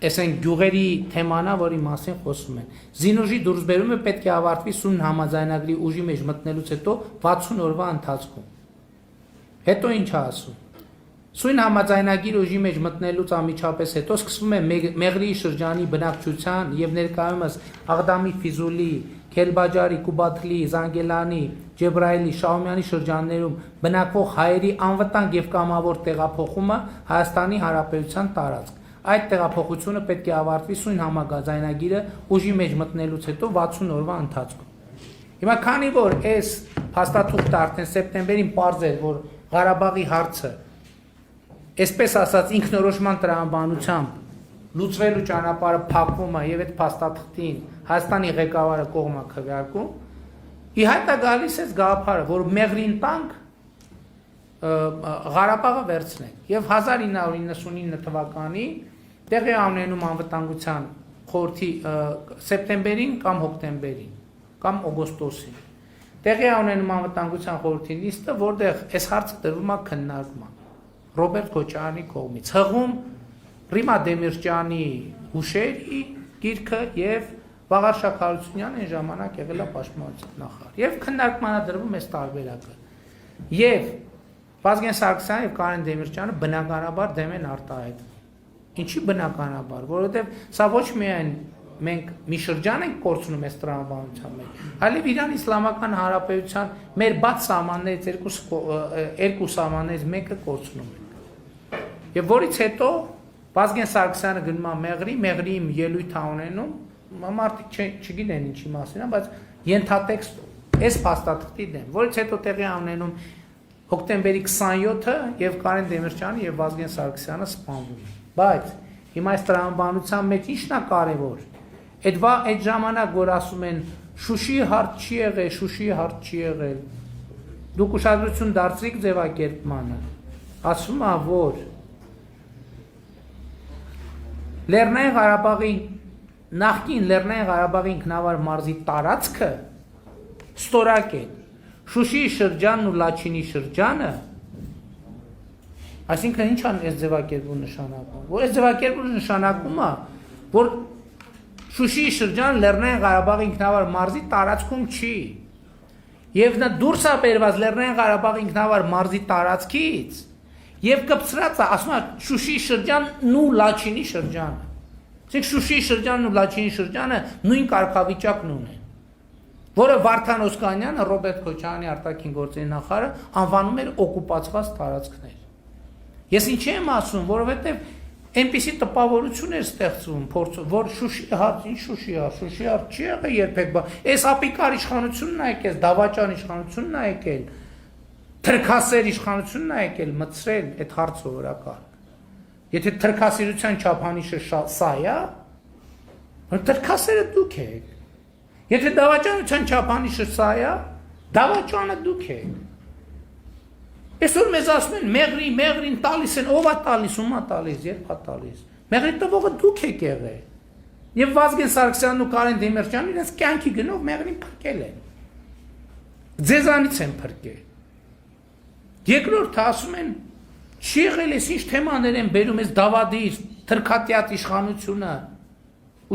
Այս են գյուղերի թեմանա, որի մասին խոսում են։ Զինուժի դուրսբերումը պետք է ավարտվի սույն համաձայնագրի ուժի մեջ մտնելուց հետո 60 օրվա ընթացքում։ Հետո ինչ է ասում։ Սույն համաձայնագիր ուժի մեջ մտնելուց անմիջապես հետո սկսվում է Մեղրիի շրջանի բնակչության եւ ներկայումս Աղդամի, Ֆիզուլի, Քելբաջարի, Կուբատլի, Զանգելանի, Ջեբրայելի, Շահումյանի շրջաններում բնակվող հայերի անվտանգ եւ կամավոր տեղափոխումը Հայաստանի Հանրապետության տարածք։ Այդ տեղափոխությունը պետք է ավարտվի սույն համաձայնագիրը ուժի մեջ մտնելուց հետո 60 օրվա ընթացքում։ Հիմա քանի որ այս փաստաթուղթը արդեն սեպտեմբերին պարզ էր, որ Ղարաբաղի հարցը այսպես ասած ինքնորոշման տրամաբանությամբ լուծվելու ճանապարհը փակվում է եւ այդ փաստաթղթին Հայաստանի ղեկավարը կողմ է քվեարկում, ի հայտ է գալիս այս գաղափարը, որ Մեղրին տանք Ղարաբաղը վերցնենք եւ 1999 թվականին տեղի ունենում անվտանգության խորհրդի սեպտեմբերին կամ հոկտեմբերին կամ օգոստոսին տեղի ունենում անվտանգության խորհրդի նիստը, որտեղ այս հարցը դրվում է քննարկման Ռոբերտ Քոչարյանի կողմից հղում Ռիմա Դեմիրճյանի հուշերի գիրքը եւ Վաղար Շաքարությունյանը այն ժամանակ եղել է պաշտպանության նախարար եւ քննարկմանը դրվում այս տարբերակը եւ Վազգեն Սարգսյանը եւ Կարեն Դեմիրճյանը բնականաբար դեմ են արտահայտվում։ Ինչի բնականաբար, որովհետեւ սա ոչ միայն մենք մի շրջան ենք կորցնում այս տրամաբանության մեջ, այլև Իրան Իսլամական Հանրապետության մեր բաց սահմաններից երկու սահմաններից մեկը կորցնում ենք։ Եվ որից հետո Վազգեն Սարգսյանը գնում է Մեղրիի ելույթ է ունենում, մարդիկ չգիտեն ինչի մասին է, բայց ենթատեքստ այս փաստաթղթի դեմ, որից հետո տեղի է ունենում հոկտեմբերի 27-ը եւ Կարեն Դեմիրճյանը եւ Վազգեն Սարգսյանը սպանվում են։ Բայց հիմա այս տրամաբանության մեջ ի՞նչն է կարեւոր։ Այդ ժամանակ որ ասում են Շուշիի հարց չի եղել, Շուշիի հարց չի եղել։ Դուք ուշադրություն դարձրիք ձևակերպմանը։ Ասում է, որ Լեռնային Ղարաբաղի նախկին Լեռնային Ղարաբաղի ինքնավար մարզի տարածքը ստորակետ Շուշիի շրջանն ու Լաչինի շրջանը, այսինքն ինչ է այս ձևակերպում նշանակում, որ այս ձևակերպումը նշանակում է, որ Շուշիի շրջանը Լեռնային Ղարաբաղի ինքնավար մարզի տարածքում չի, եւ նա դուրս է բերված Լեռնային Ղարաբաղի ինքնավար մարզի տարածքից, եւ կպցրած է, ասում է Շուշիի շրջանն ու Լաչինի շրջանը, այսինքն Շուշիի շրջանն ու Լաչինի շրջանը նույն կարգավիճակն ունեն, որը Վարդան Օսկանյանը, Ռոբերտ Քոչարյանի արտաքին գործերի նախարարը անվանում էր օկուպացված տարածքներ։ Ես ինչի եմ ասում, որովհետև այնպիսի տպավորություն էր ստեղծվում, որ Շուշի հարց, ինչ Շուշի հարց չի եղել երբեք, այս ապիկար իշխանությունն է եկել, դավաճան իշխանությունն է եկել, թրքասեր իշխանությունն է եկել մտցրել այդ հարցը օրակարգ։ Եթե թրքասիրության չափանիշը սա է, որ թրքասերը դուք եք։ Եթե դավաճանության չափանիշը սա է, դավաճանը դուք եք։ Այսօր մեզ ասում են Մեղրին տալիս են, ով է տալիս, ում է տալիս, երբ է տալիս։ Մեղրի տվողը դուք եք եղել։ Եվ Վազգեն Սարգսյանն ու Կարեն Դեմիրճյանն իրենց կյանքի գնով Մեղրին փրկել են։ Ձեզանից են փրկել։ Երկրորդը ասում են, չի եղել էս ինչ թեմաներ են բերում այս դավադիր, թրքատյատ իշխանությունը։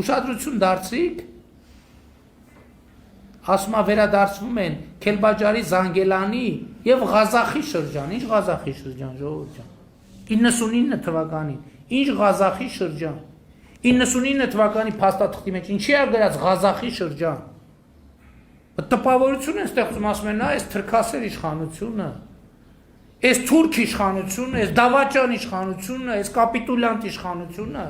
Ուշադրություն դարձրիք, ասում է վերադարձվում են Քելբաջարի, Զանգելանի եւ Ղազախի շրջան, ինչ Ղազախի շրջան, ժողովուրդ ջան։ 99 թվականին, ինչ Ղազախի շրջան։ 99 թվականի փաստաթղթի մեջ ինչի է գրած Ղազախի շրջան։ Տպավորություն են ստեղծում, ասում են, այս թրքասեր իշխանությունը, այս թուրք իշխանությունը, այս դավաճան իշխանությունը, այս կապիտուլյանտ իշխանությունը,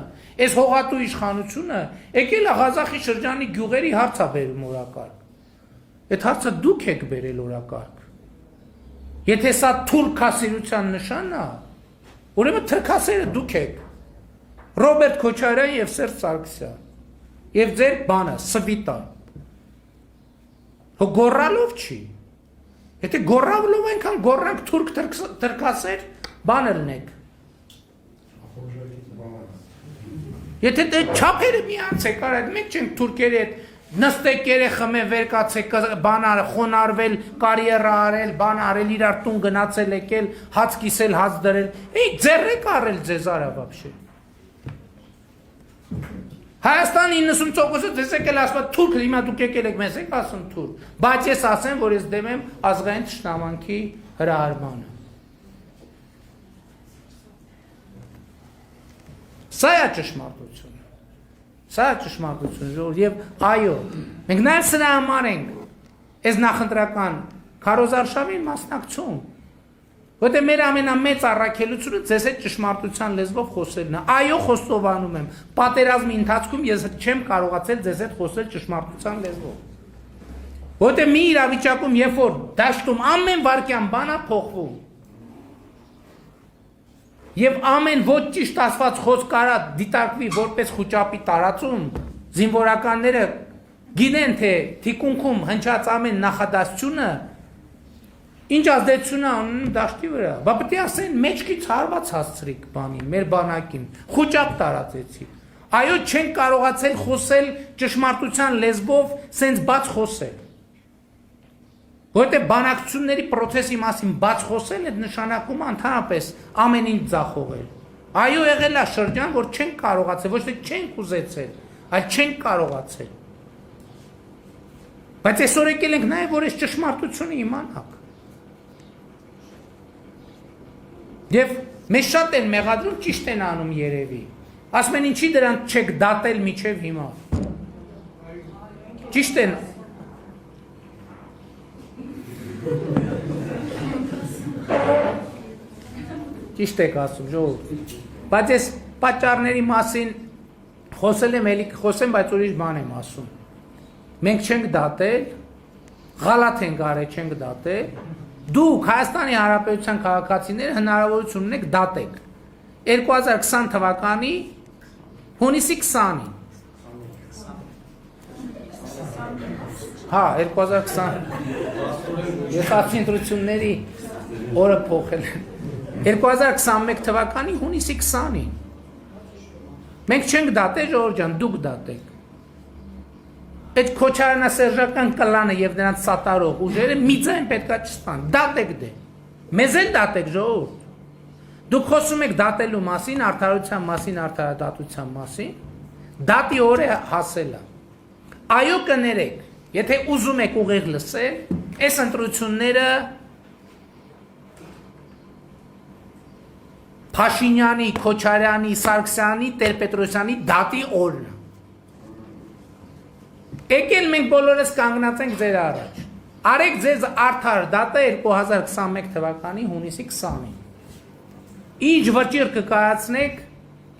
այս հողատու իշխանությունը, եկել է Ղազախի շրջանի գյուղերի հարց է բերում օրակարգ։ Այդ հարցը դուք եք բերել օրակարգ։ Եթե սա թուրքասիրության նշանն է, ուրեմն թրքասերը դուք եք։ Ռոբերտ Քոչարյան եւ Սերժ Սարգսյան։ Եվ ձեր բանը Սվիտան։ Հո գոռալով չի։ Եթե գոռալով այնքան գոռանք թուրք թրքասեր, բանը լինեք։ Եթե դե չափերը միացեք, արդ մենք չենք թուրքերի հետ նստեք երեխմե վեր կացեք, բան խոնարվել, կարիերա արել, բան արել, իրար տուն գնացել եկել, հաց կիսել, հաց դրել։ Էй ձեռեք արել ձեզ արա вообще։ Հայաստանի 90%-ը դες եկել ասում թուրք, հիմա դուք եկել եք մեզ եք ասում թուրք, բայց ես ասեմ, որ ես դեմ եմ ազգային թշնամանքի հրահարմանը։ Սա է ճշմարտությունը։ Սա է ճշմարտությունը, ժողովուրդ, եւ այո, մենք նաեւ սրա համար ենք այս նախընտրական քարոզարշավին մասնակցում։ Որտե մեր ամենամեծ առաքելությունը ձեզ հետ ճշմարտության լեզվով խոսելն է։ Այո, խոստովանում եմ, պատերազմի ընթացքում ես չեմ կարողացել ձեզ հետ խոսել ճշմարտության լեզվով։ Որտե մի իրավիճակում, երբ որ դաշտում ամեն վարքյան բան է փոխվում, եւ ամեն ոչ ճիշտ ասված խոսք կարա դիտարկվի որպես խոճապի տարածում, զինվորականները գիտեն թե թիկունքում հնչած ամեն նախադասությունը ինչ ազդեցություն է անում դաշտի վրա։ Բա պետք է ասեն մեջքից հարված հասցրիկ բանին, մեր բանակին, խոճապ տարածեցի։ Այո, չեն կարողացել խոսել ճշմարտության լեզվով, սենց բաց խոսել։ Որտե բանակցությունների process-ի մասին բաց խոսել է նշանակում ընդհանրապես ամեն ինչ ձախողել։ Այո, եղել է շրջան, որ չեն կարողացել, ոչ թե չենք ուզեցել, այլ չենք կարողացել։ Բայց այսօր եկել ենք նաև որ այս ճշմարտությունը իմանանք։ Եվ մեզ շատ են մեղադրում, ճիշտ են անում երևի։ Ասում են ինչի դրանք չեք դատել միջև հիմա։ Ճիշտ են։ Ճիշտ եք ասում, ժողովուրդ։ Բայց ես պատճառների մասին խոսել եմ, էլի խոսեմ, բայց ուրիշ բան եմ ասում։ Մենք չենք դատել, ղալաթ ենք արել, չենք դատել։ Դուք Հայաստանի Հանրապետության քաղաքացիները հնարավորություն ունեք դատեք 2020 թվականի հունիսի 20-ին։ Հա, 2020 ես ասի ընտրությունների օրը փոխել եմ 2021 թվականի հունիսի 20-ին։ Մենք չենք դատել, ժողովուրդ ջան, դուք դատեք։ Այդ քոչարյանասերժական կլանը եւ նրանց սատարող ուժերը միձայն պետքա չստան, դատեք դե։ Մեզ էլ դատեք, ժողովուրդ։ Դուք խոսում եք դատելու մասին, արդարության մասին, արդարադատության մասին, դատի օրը հասել է։ Այո կներեք, եթե ուզում եք ուղիղ լսել, այս ընտրությունները Փաշինյանի, Քոչարյանի, Սարգսյանի, Տեր-Պետրոսյանի դատի օրն է։ Եկել մենք բոլորս կանգնած ենք ձեր առաջ։ Արեք ձեզ արդար դատը 2021 թվականի հունիսի 20-ին։ Ինչ վճիռ կկայացնեք,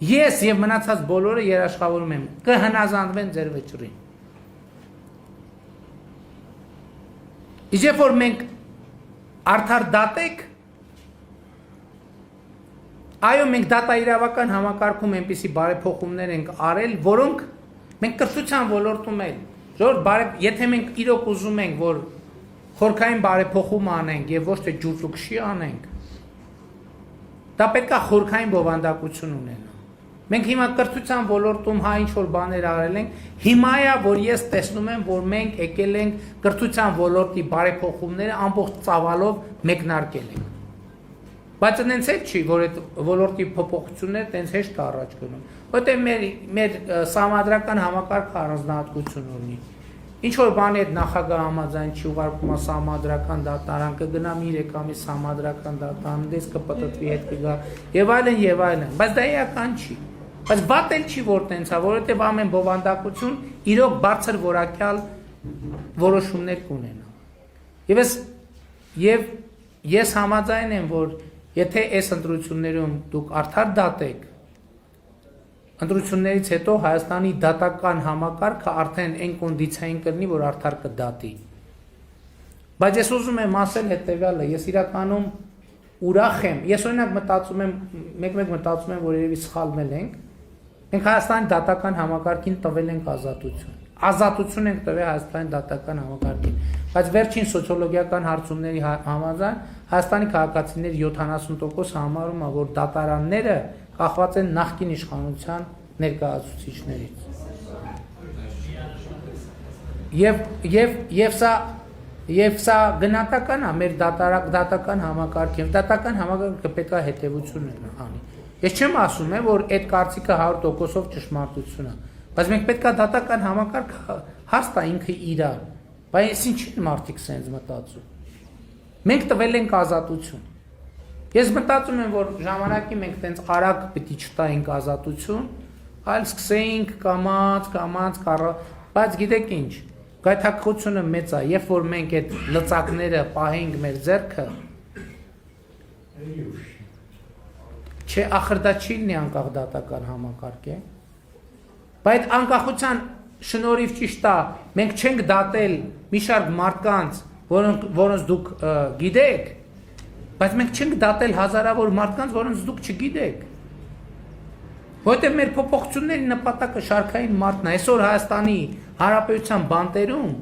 ես եւ մնացած բոլորը երաշխավորում եմ, կհնազանդվեն ձեր վճռին։ Իսկ երբ որ մենք արդար դատեք, այո, մենք դատաիրավական համակարգում այնպիսի բարեփոխումներ ենք արել, որոնք մենք կրթության ոլորտում էլ ժողովուրդ, եթե մենք իրոք ուզում ենք, որ խորքային բարեփոխում անենք եւ ոչ թե ջուծուկշի անենք, դա պետք է խորքային բովանդակություն ունենա։ Մենք հիմա կրթության ոլորտում հա ինչ որ բաներ արել ենք, հիմա է որ ես տեսնում եմ, որ մենք եկել ենք կրթության ոլորտի բարեփոխումները ամբողջ ծավալով մեկնարկել ենք։ Բայց այնց էլ չի, որ այդ ոլորտի փոփոխությունները տենց հեշտ առաջ գնում։ Որտեղ մեր սահմանադրական համակարգը առանձնահատկություն ունի։ Ինչ որ բանի հետ նախագահ համաձայն չի ուղարկում համադրական դատարան, կգնա մի 3 ամիս համադրական դատարան, դες կպտտվի հետ կգա եւ այլն եւ այլն, բայց դա էական չի։ Բայց վատ էլ չի որ տենցա, որովհետեւ ամեն բովանդակություն իրոք բարձր որակյալ որոշումներ կունենա։ Եվ ես համաձայն եմ, որ եթե այս ընտրություններում դուք արդար դատեք, ընտրություններից հետո Հայաստանի դատական համակարգը արդեն այն կոնդիցիային կլինի, որ արդար կդատի։ Բայց ես ուզում եմ ասել հետևյալը, ես իրականում ուրախ եմ, ես օրինակ մտածում եմ, մեկ-մեկ մտածում եմ, որ երևի սխալվել ենք, մենք Հայաստանի դատական համակարգին տվել ենք ազատություն։ Ազատություն ենք տվել Հայաստանի դատական համակարգին, բայց վերջին սոցիոլոգիական հարցումների համաձայն Հայաստանի քաղաքացիների 70% համարում է, որ դատարանները կախված են նախկին իշխանության ներկայացուցիչներից։ Եվ սա գնահատական է մեր դատական համակարգի, եւ դատական համակարգը պետք է հետեւություն անի։ Ես չեմ ասում, որ այդ կարծիքը 100%-ով ճշմարտություն է, բայց մենք պետք է դատական համակարգը հաստ է ինքը իրար, բայց ինչի՞ մարդիկ սենց մտածում։ Մենք տվել ենք ազատություն։ Ես մտածում եմ, որ ժամանակի մենք տենց արագ պիտի չտայինք ազատություն, այլ սկսեինք կամած, բայց գիտեք ինչ, գայթակղությունը մեծ է, երբ որ մենք այդ լծակները պահենք մեր ձեռքը, չէ, ախր դա չի լինի անկախ դատական համակարգ է, բայց անկախության շնորհիվ ճիշտ է, մենք չենք դատել մի շարք մարդկանց, որոնց դուք գիտեք, բայց մենք չենք դատել հազարավոր մարդկանց, որոնց դուք չգիտեք։ Որտեղ մեր փոփոխությունների նպատակը շարքային մարդն է, այսօր Հայաստանի Հանրապետության բանտերում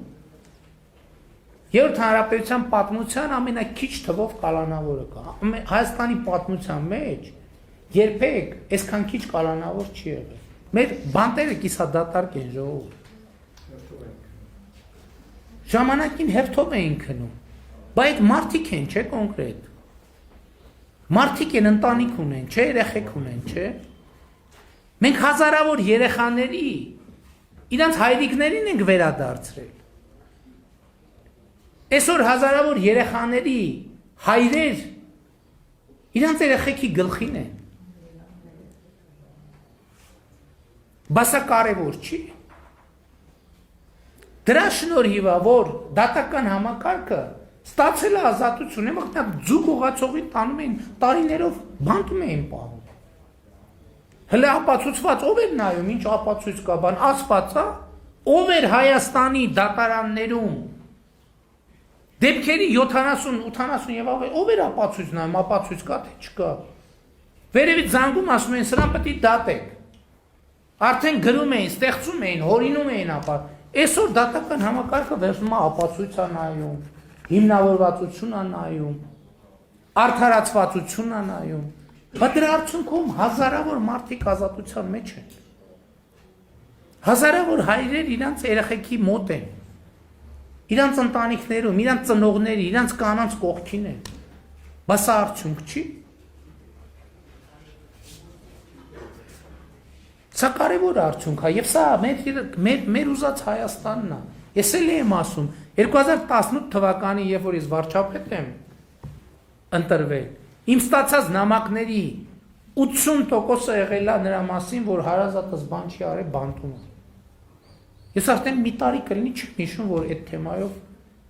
Երրորդ Հանրապետության պատմության ամենաքիչ թվով կալանավորը կա։ Հայաստանի պատմության մեջ երբեք այսքան քիչ կալանավոր չի եղել։ Մեր բանտերը կիսադատարկ են ժողովուրդ։ Ժամանակին հերթով էին քնում, բայց մարդիկ են, չէ՞ կոնկրետ։ Մարդիկ են, ընտանիք ունեն, չէ, երեխեք ունեն, չէ։ Մենք հազարավոր երեխաների իրանց հայրիկներին ենք վերադարձրել։ Այսօր հազարավոր երեխաների հայրեր իրանց երեխեքի գլխին են։ Բայց սա կարևոր չի։ Դրա շնորհիվ է, որ դատական համակարգը ստացել է ազատություն, մեկնակ ձուկ ուղացողին տանում էին, տարիներով բանտում էին պահում։ Հələ ապացուցված ով էր նայում, ինչ ապացույց կա, բան ասված է, ով էր Հայաստանի դատարաններում դեպքերի 70-80 եւ ավելի, ով էր ապացույց նայում, ապացույց կա թե չկա։ Վերևից զանգում ասում են, սրան պետք է դատեք։ Արդեն գրում էին, ստեղծում էին, հորինում էին ապա։ Այսօր դատական համակարգը վերցնում է ապացույց է նայում, հիմնավորվածություն է նայում, արդարացվածություն է նայում, բայց դրա արդյունքում հազարավոր մարդիկ ազատության մեջ են։ Հազարավոր հայրեր իրանց երեխեքի մոտ են, իրանց ընտանիքներում, իրանց ծնողների, իրանց կանանց կողքին են, բայց սա արդյունք չի։ Սա կարևոր արդյունք է, եւ սա մեր ուզած Հայաստանն է։ Ես էլ եմ ասում, 2018 թվականին, երբ որ ես վարչապետ եմ ընտրվել, իմ ստացած նամակների 80%-ը եղել է նրա մասին, որ հարազատս բան չի արել բանտում։ Ես արդեն մի տարի կլինի չեմ հիշում, որ այդ թեմայով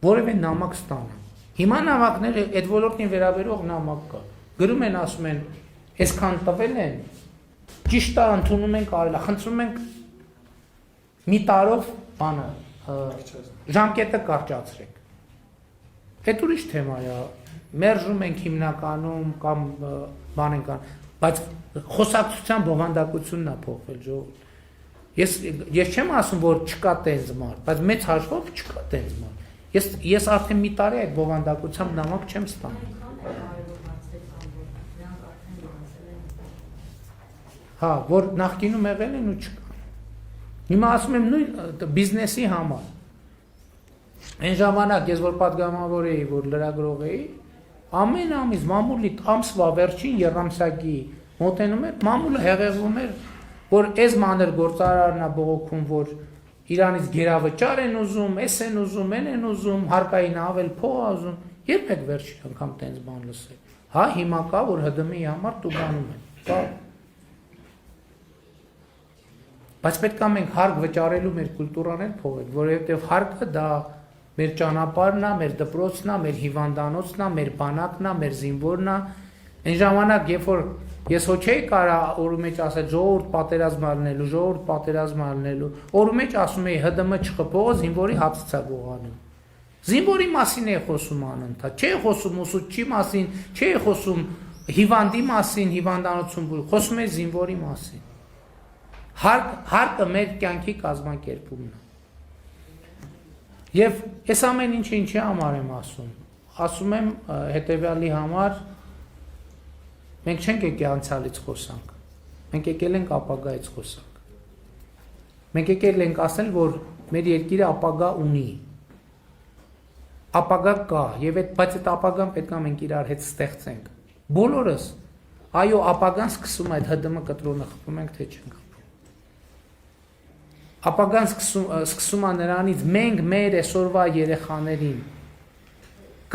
որևէ նամակ ստանամ։ Հիմա նամակները այդ ոլորտին վերաբերող նամակ կա։ Գրում են, ասում են, այսքան տվել են, ճիշտ է, ընդունում ենք արել, խնդրում ենք մի տարով բանը ժամկետը կարճացրեք։ Այդ ուրիշ թեմա է, մերժում ենք հիմնականում կամ բան ենք անում, բայց խոսակցության բովանդակությունն է փոխվել ժողովուրդ։ Ես չեմ ասում, որ չկա տենց մարդ, բայց մեծ հաշվով չկա տենց մարդ։ Ես արդեն մի տարի այդ բովանդակությամբ նամակ չեմ ստանում։ Հա, որ նախկինում եղել են ու չկա։ Հիմա ասում եմ նույն բիզնեսի համար։ Այն ժամանակ ես որ պատգամավոր էի, որ լրագրող էի, ամեն ամիս մամուլի ամսվա վերջին երամսյակի մոտենում էր, մամուլը հեղեղվում էր, որ այս մանր գործարարն է բողոքում, որ Իրանից գերավճար են ուզում, էս են ուզում, են ուզում, հարկային ավել փող ուզում, երբ եք վերջին անգամ տենց բան լսել։ Հա, հիմա կա, որ ՀԴՄ-ի համար տուգանում են։ Կա։ Բայց պետք է մենք հարկ վճարելու մեր կուլտուրան էլ փոխել, որովհետև հարկը դա մեր ճանապարհն է, մեր դպրոցն է, մեր հիվանդանոցն է, մեր բանակն է, մեր զինվորն է։ Այն ժամանակ, երբ որ ես ոչ էի կարա օրու մեջ ասել ժողովուրդ պատերազմ ալնելու, օրու մեջ ասում էի ՀԴՄ չխփողը զինվորի հացից է գողանում։ Զինվորի մասին է խոսում անընդհատ, չէ խոսում ուսուցչի մասին, չէ խոսում հիվանդի մասին, հիվանդանոցում, խոսում է զինվորի մասին։ Հարկը մեր կյանքի կազմակերպումն է։ Եվ այս ամեն ինչը ինչի համար եմ ասում։ Ասում եմ հետևյալի համար, մենք չենք եկել անցյալից խոսանք, մենք եկել ենք ապագայից խոսանք։ Մենք եկել ենք ասել, որ մեր երկիրը ապագա ունի։ Ապագա կա, բայց այդ ապագան պետք է մենք իրար հետ ստեղծենք։ Բոլորս, այո, ապագան սկսում այդ ՀԴՄ կտրոնը խփում ենք, թե չենք խփում։ Ապագան սկսում է նրանից մենք մեր այսօրվա երեխաներին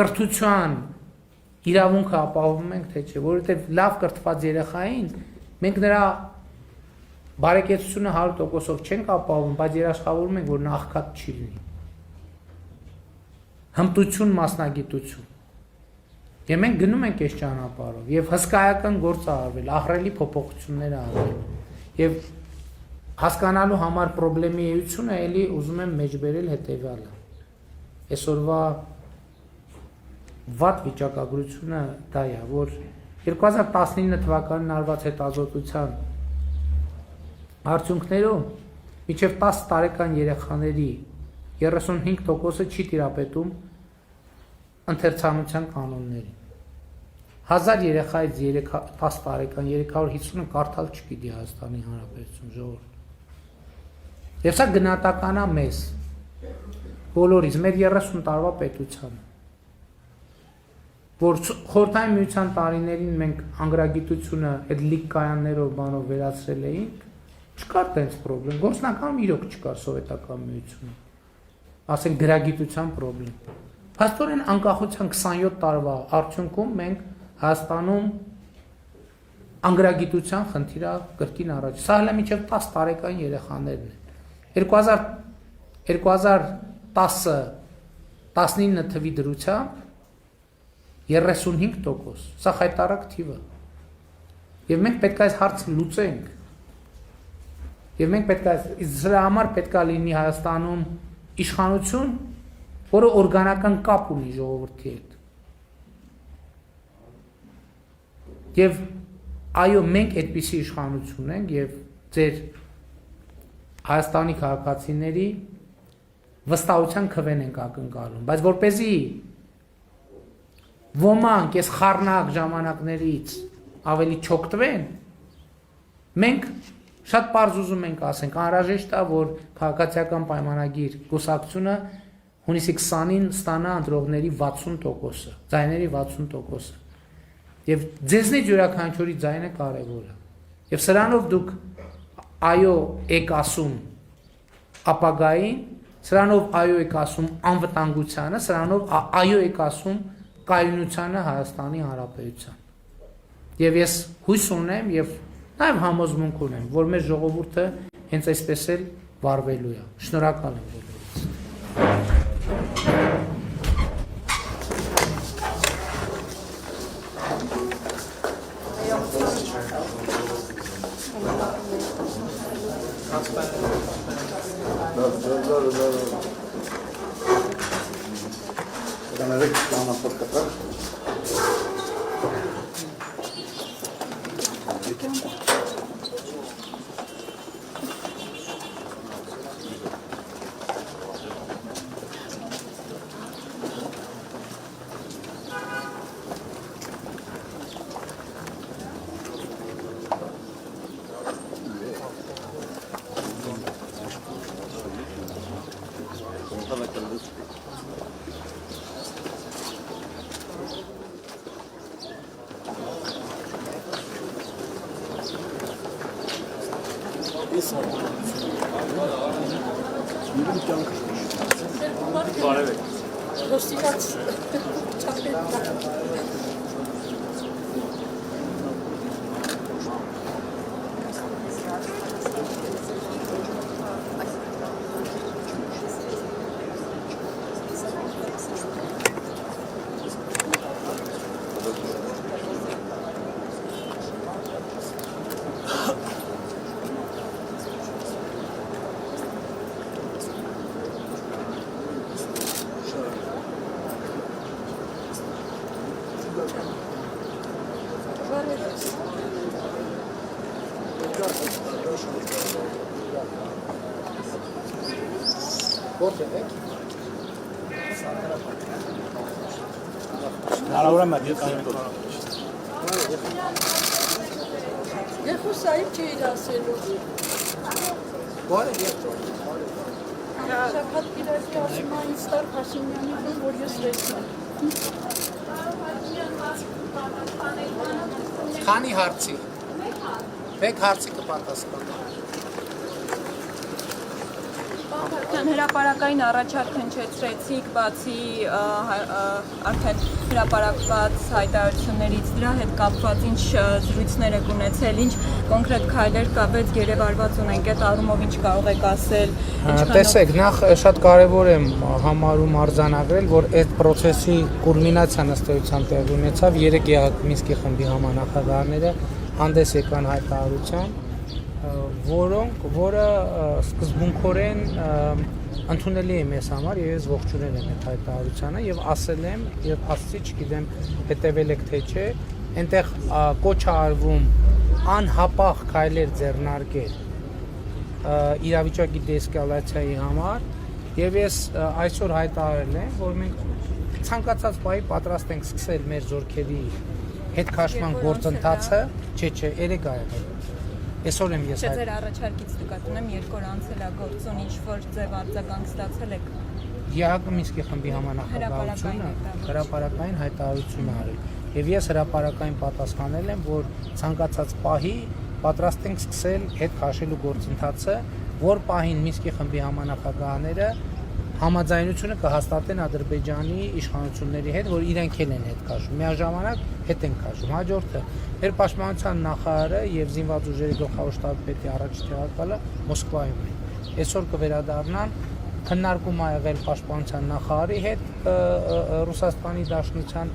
կրթության իրավունքը ապահովում ենք, թե չէ, որովհետև լավ կրթված երեխային մենք նրա բարեկեցությունը 100%-ով չենք ապահովում, բայց երաշխավորում ենք, որ նա աղքատ չի լինի։ Հմտություն, մասնագիտություն։ Եվ մենք գնում ենք այս ճանապարհով, եւ հսկայական գործ է արվել, ահռելի փոփոխություններ ա արվել։ Եվ հասկանալու համար խնդրի էությունը էլի ուզում եմ մեջբերել հետեւյալը։ Այսօրվա վատ վիճակագրությունը դա է, որ 2019 թվականին արված հետազոտության արդյունքներում մինչև 10 տարեկան երեխաների 35%-ը չի տիրապետում ընթերցանության կանոններին։ 1000 երեխայից 10 տարեկան 350-ը կարդալ չգիտի Հայաստանի Հանրապետություն ժողովուրդ։ Եվ սա գնահատական է մեզ բոլորից, մեր 30 տարվա պետությանը, որ խորհրդային միության տարիներին մենք անգրագիտությունը այդ լիք կայաններով բանով վերացրել էինք, չկար տենց պրոբլեմ, գործնականում իրոք չկար սովետական միությունում, ասենք գրագիտության պրոբլեմ։ Փաստորեն անկախության 27 տարվա արդյունքում մենք Հայաստանում անգրագիտության խնդիրը կրկին առաջ։ Սա հələ մինչև 10 տարեկան երեխաներն են։ 2010-19 թվի դրությամբ 35%, սա խայտարակ թիվ է։ Եվ մենք պետք է այս հարցը լուծենք։ Եվ մենք պետք է դրա համար պետք է լինի Հայաստանում իշխանություն, որը օրգանական կապ ունի ժողովրդի հետ։ Եվ այո, մենք այդպիսի իշխանություն ենք եւ ձեր Հայաստանի քաղաքացիների վստահության քվեն ենք ակնկալում, բայց որպեսզի ոմանք այս խառնակ ժամանակներից ավելի չօգտվեն, մենք շատ պարզ ուզում ենք ասենք, անհրաժեշտ է, որ քաղաքացիական պայմանագիր կուսակցությունը հունիսի 20-ին ստանա ընտրողների 60%-ը, ձայների 60%-ը։ Եվ ձեզնից յուրաքանչյուրի ձայնը կարևոր է։ Եվ սրանով դուք այո եք ասում ապագային, սրանով այո եք ասում անվտանգությանը, սրանով այո եք ասում կայունությանը Հայաստանի Հանրապետության։ Եվ ես հույս ունեմ եւ նաեւ համոզմունք ունեմ, որ մեր ժողովուրդը հենց այսպես էլ վարվելու է։ Շնորհակալ եմ բոլորիդ։ Բարև եք։ Ոստիկաց չապետա։ Որտե՞ղ եք։ Հնարավոր է մեր եկայինը։ Եղուսայիվ չէիր ասելու։ Որը երկրորդ։ Շաբաթ իրակի ասում այն ստար Փաշինյանի դեմ, որ ես վերցնեմ։ Քանի հարցի։ Մեկ հարցի կպատասխանեմ։ Հրապարակային առաջարկ հնչեցրեցիք, բացի արդեն հրապարակված հայտարարություններից դրա հետ կապված ինչ զրույցներ եք ունեցել, ինչ կոնկրետ քայլեր կապեց գերեվարված ունենք, այդ առումով ինչ կարող եք ասել։ Տեսեք, նախ շատ կարևոր եմ համարում արձանագրել, որ այդ process-ի կուլմինացիան ըստ էության տեղի ունեցավ 3 Մինսկի խմբի համանախագահները հանդես եկան հայտարարությամբ, որը սկզբունքորեն ընդունելի է մեզ համար եւ ես ողջունել եմ այդ հայտարարությանը եւ ասել եմ եւ ասացի, չգիտեմ հետեւել եք թե չէ, այնտեղ կոչ է արվում անհապաղ քայլեր ձեռնարկել իրավիճակի դեսկալացիայի համար եւ ես այսօր հայտարարել եմ, որ մենք ցանկացած բայի պատրաստ ենք սկսել մեր զորքերի հետ քաշման գործընթացը, չէ, երեք ա եղել։ Այսօր եմ ես Ձեր առաջարկից նկատում եմ 2 օր անցել է գործուն, ինչ որ ձև արձագանք ստացել եք։ ԵԱՀԿ Մինսկի խմբի համանախագահությունը հրապարակային հայտարարություն արել եւ ես հրապարակային պատասխանել եմ, որ ցանկացած պահի պատրաստ ենք սկսել հետ քաշելու գործընթացը, որ պահին Մինսկի խմբի համանախագահները համաձայնությունը կհաստատեն Ադրբեջանի իշխանությունների հետ, որ իրենք են հետ քաշում։ Միաժամանակ հետ են քաշում։ Հաջորդը մեր պաշտպանության նախարարը եւ զինված ուժերի գլխավոր շտաբի պետի առաջին տեղակալը Մոսկվայում են։ Այսօր կվերադառնան, քննարկում ա եղել պաշտպանության նախարարի հետ Ռուսաստանի Դաշնության,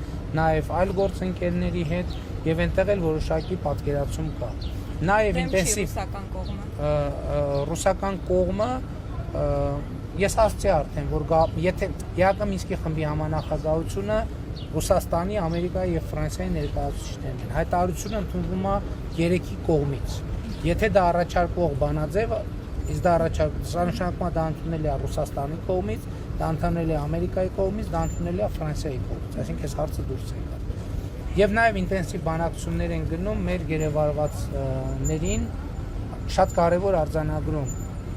նաեւ այլ գործընկերների հետ եւ այնտեղ էլ որոշակի պատկերացում կա։ Նաեւ ինտենսիվ ռուսական կողմը ես ասացի արդեն, որ եթե ԵԱՀԿ Մինսկի խմբի համանախագահությունը Ռուսաստանի, Ամերիկայի եւ Ֆրանսիայի ներկայացուցիչներն են։ Հայտարարությունը ընդունվում է 3-ի կողմից։ Եթե դա առաջարկվող բանաձև, իսկ դա նշանակում է դա ընդունելի է Ռուսաստանի կողմից, դա ընդունելի է Ամերիկայի կողմից, դա ընդունելի է Ֆրանսիայի կողմից, այսինքն այս հարցը դուրս է գալիս։ Եվ նաեւ ինտենսիվ բանակցություններ են գնում մեր գերեվարվածներին, շատ կարեւոր արձանագրում,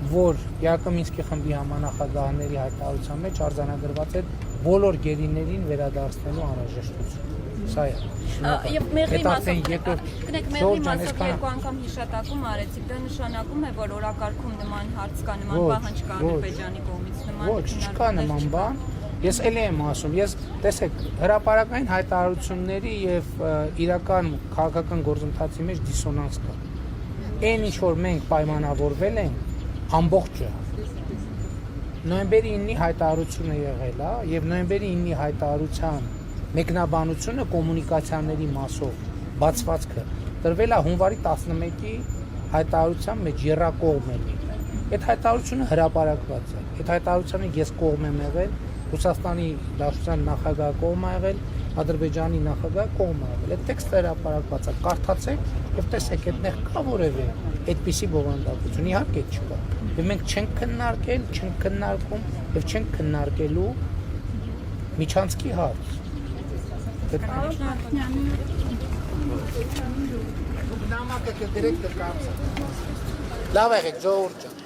որ ԵԱՀԿ Մինսկի խմբի համանախագահների հայտարարության մեջ արձանագրված է բոլոր գերիներին վերադարձնելու անհրաժեշտություն։ Սա է։ Եվ մեղրի մասով, կնեք մեղրի մասով 2 անգամ հիշատակում արեցիք, դա նշանակում է, որ օրակարգում նման հարց կա, նման պահանջ կա Ադրբեջանի կողմից, նման Ոչ, չկա նման բան։ Ես էլի եմ ասում, ես տեսեք, հրապարակային հայտարարությունների եւ իրական քաղաքական գործընթացի մեջ դիսոնանս կա։ Այն ինչ որ մենք պայմանավորվել ենք ամբողջը նոյեմբերի 9-ի հայտարարությունը եղել է եւ նոյեմբերի 9-ի հայտարարության մեկնաբանությունը կոմունիկացիաների մասով բացվածքը տրվել է հունվարի 11-ի հայտարարության մեջ երրակողմելի։ Այդ հայտարարությունը հրապարակված է։ Այդ հայտարարությանը ես կողմ եմ եղել, Ռուսաստանի Դաշնության նախագահ կողմ է եղել, Ադրբեջանի նախագահ կողմ է եղել։ Այդ տեքստը հրապարակված է, կարդացեք եւ տեսեք այդտեղ կա որևէ այդպիսի բովանդակություն, իհարկե չկա։ Եվ մենք չենք քննարկել, չենք քննարկում եւ չենք քննարկելու միջանցքի հարց։ Լավ եղեք, ժողովուրդ ջան։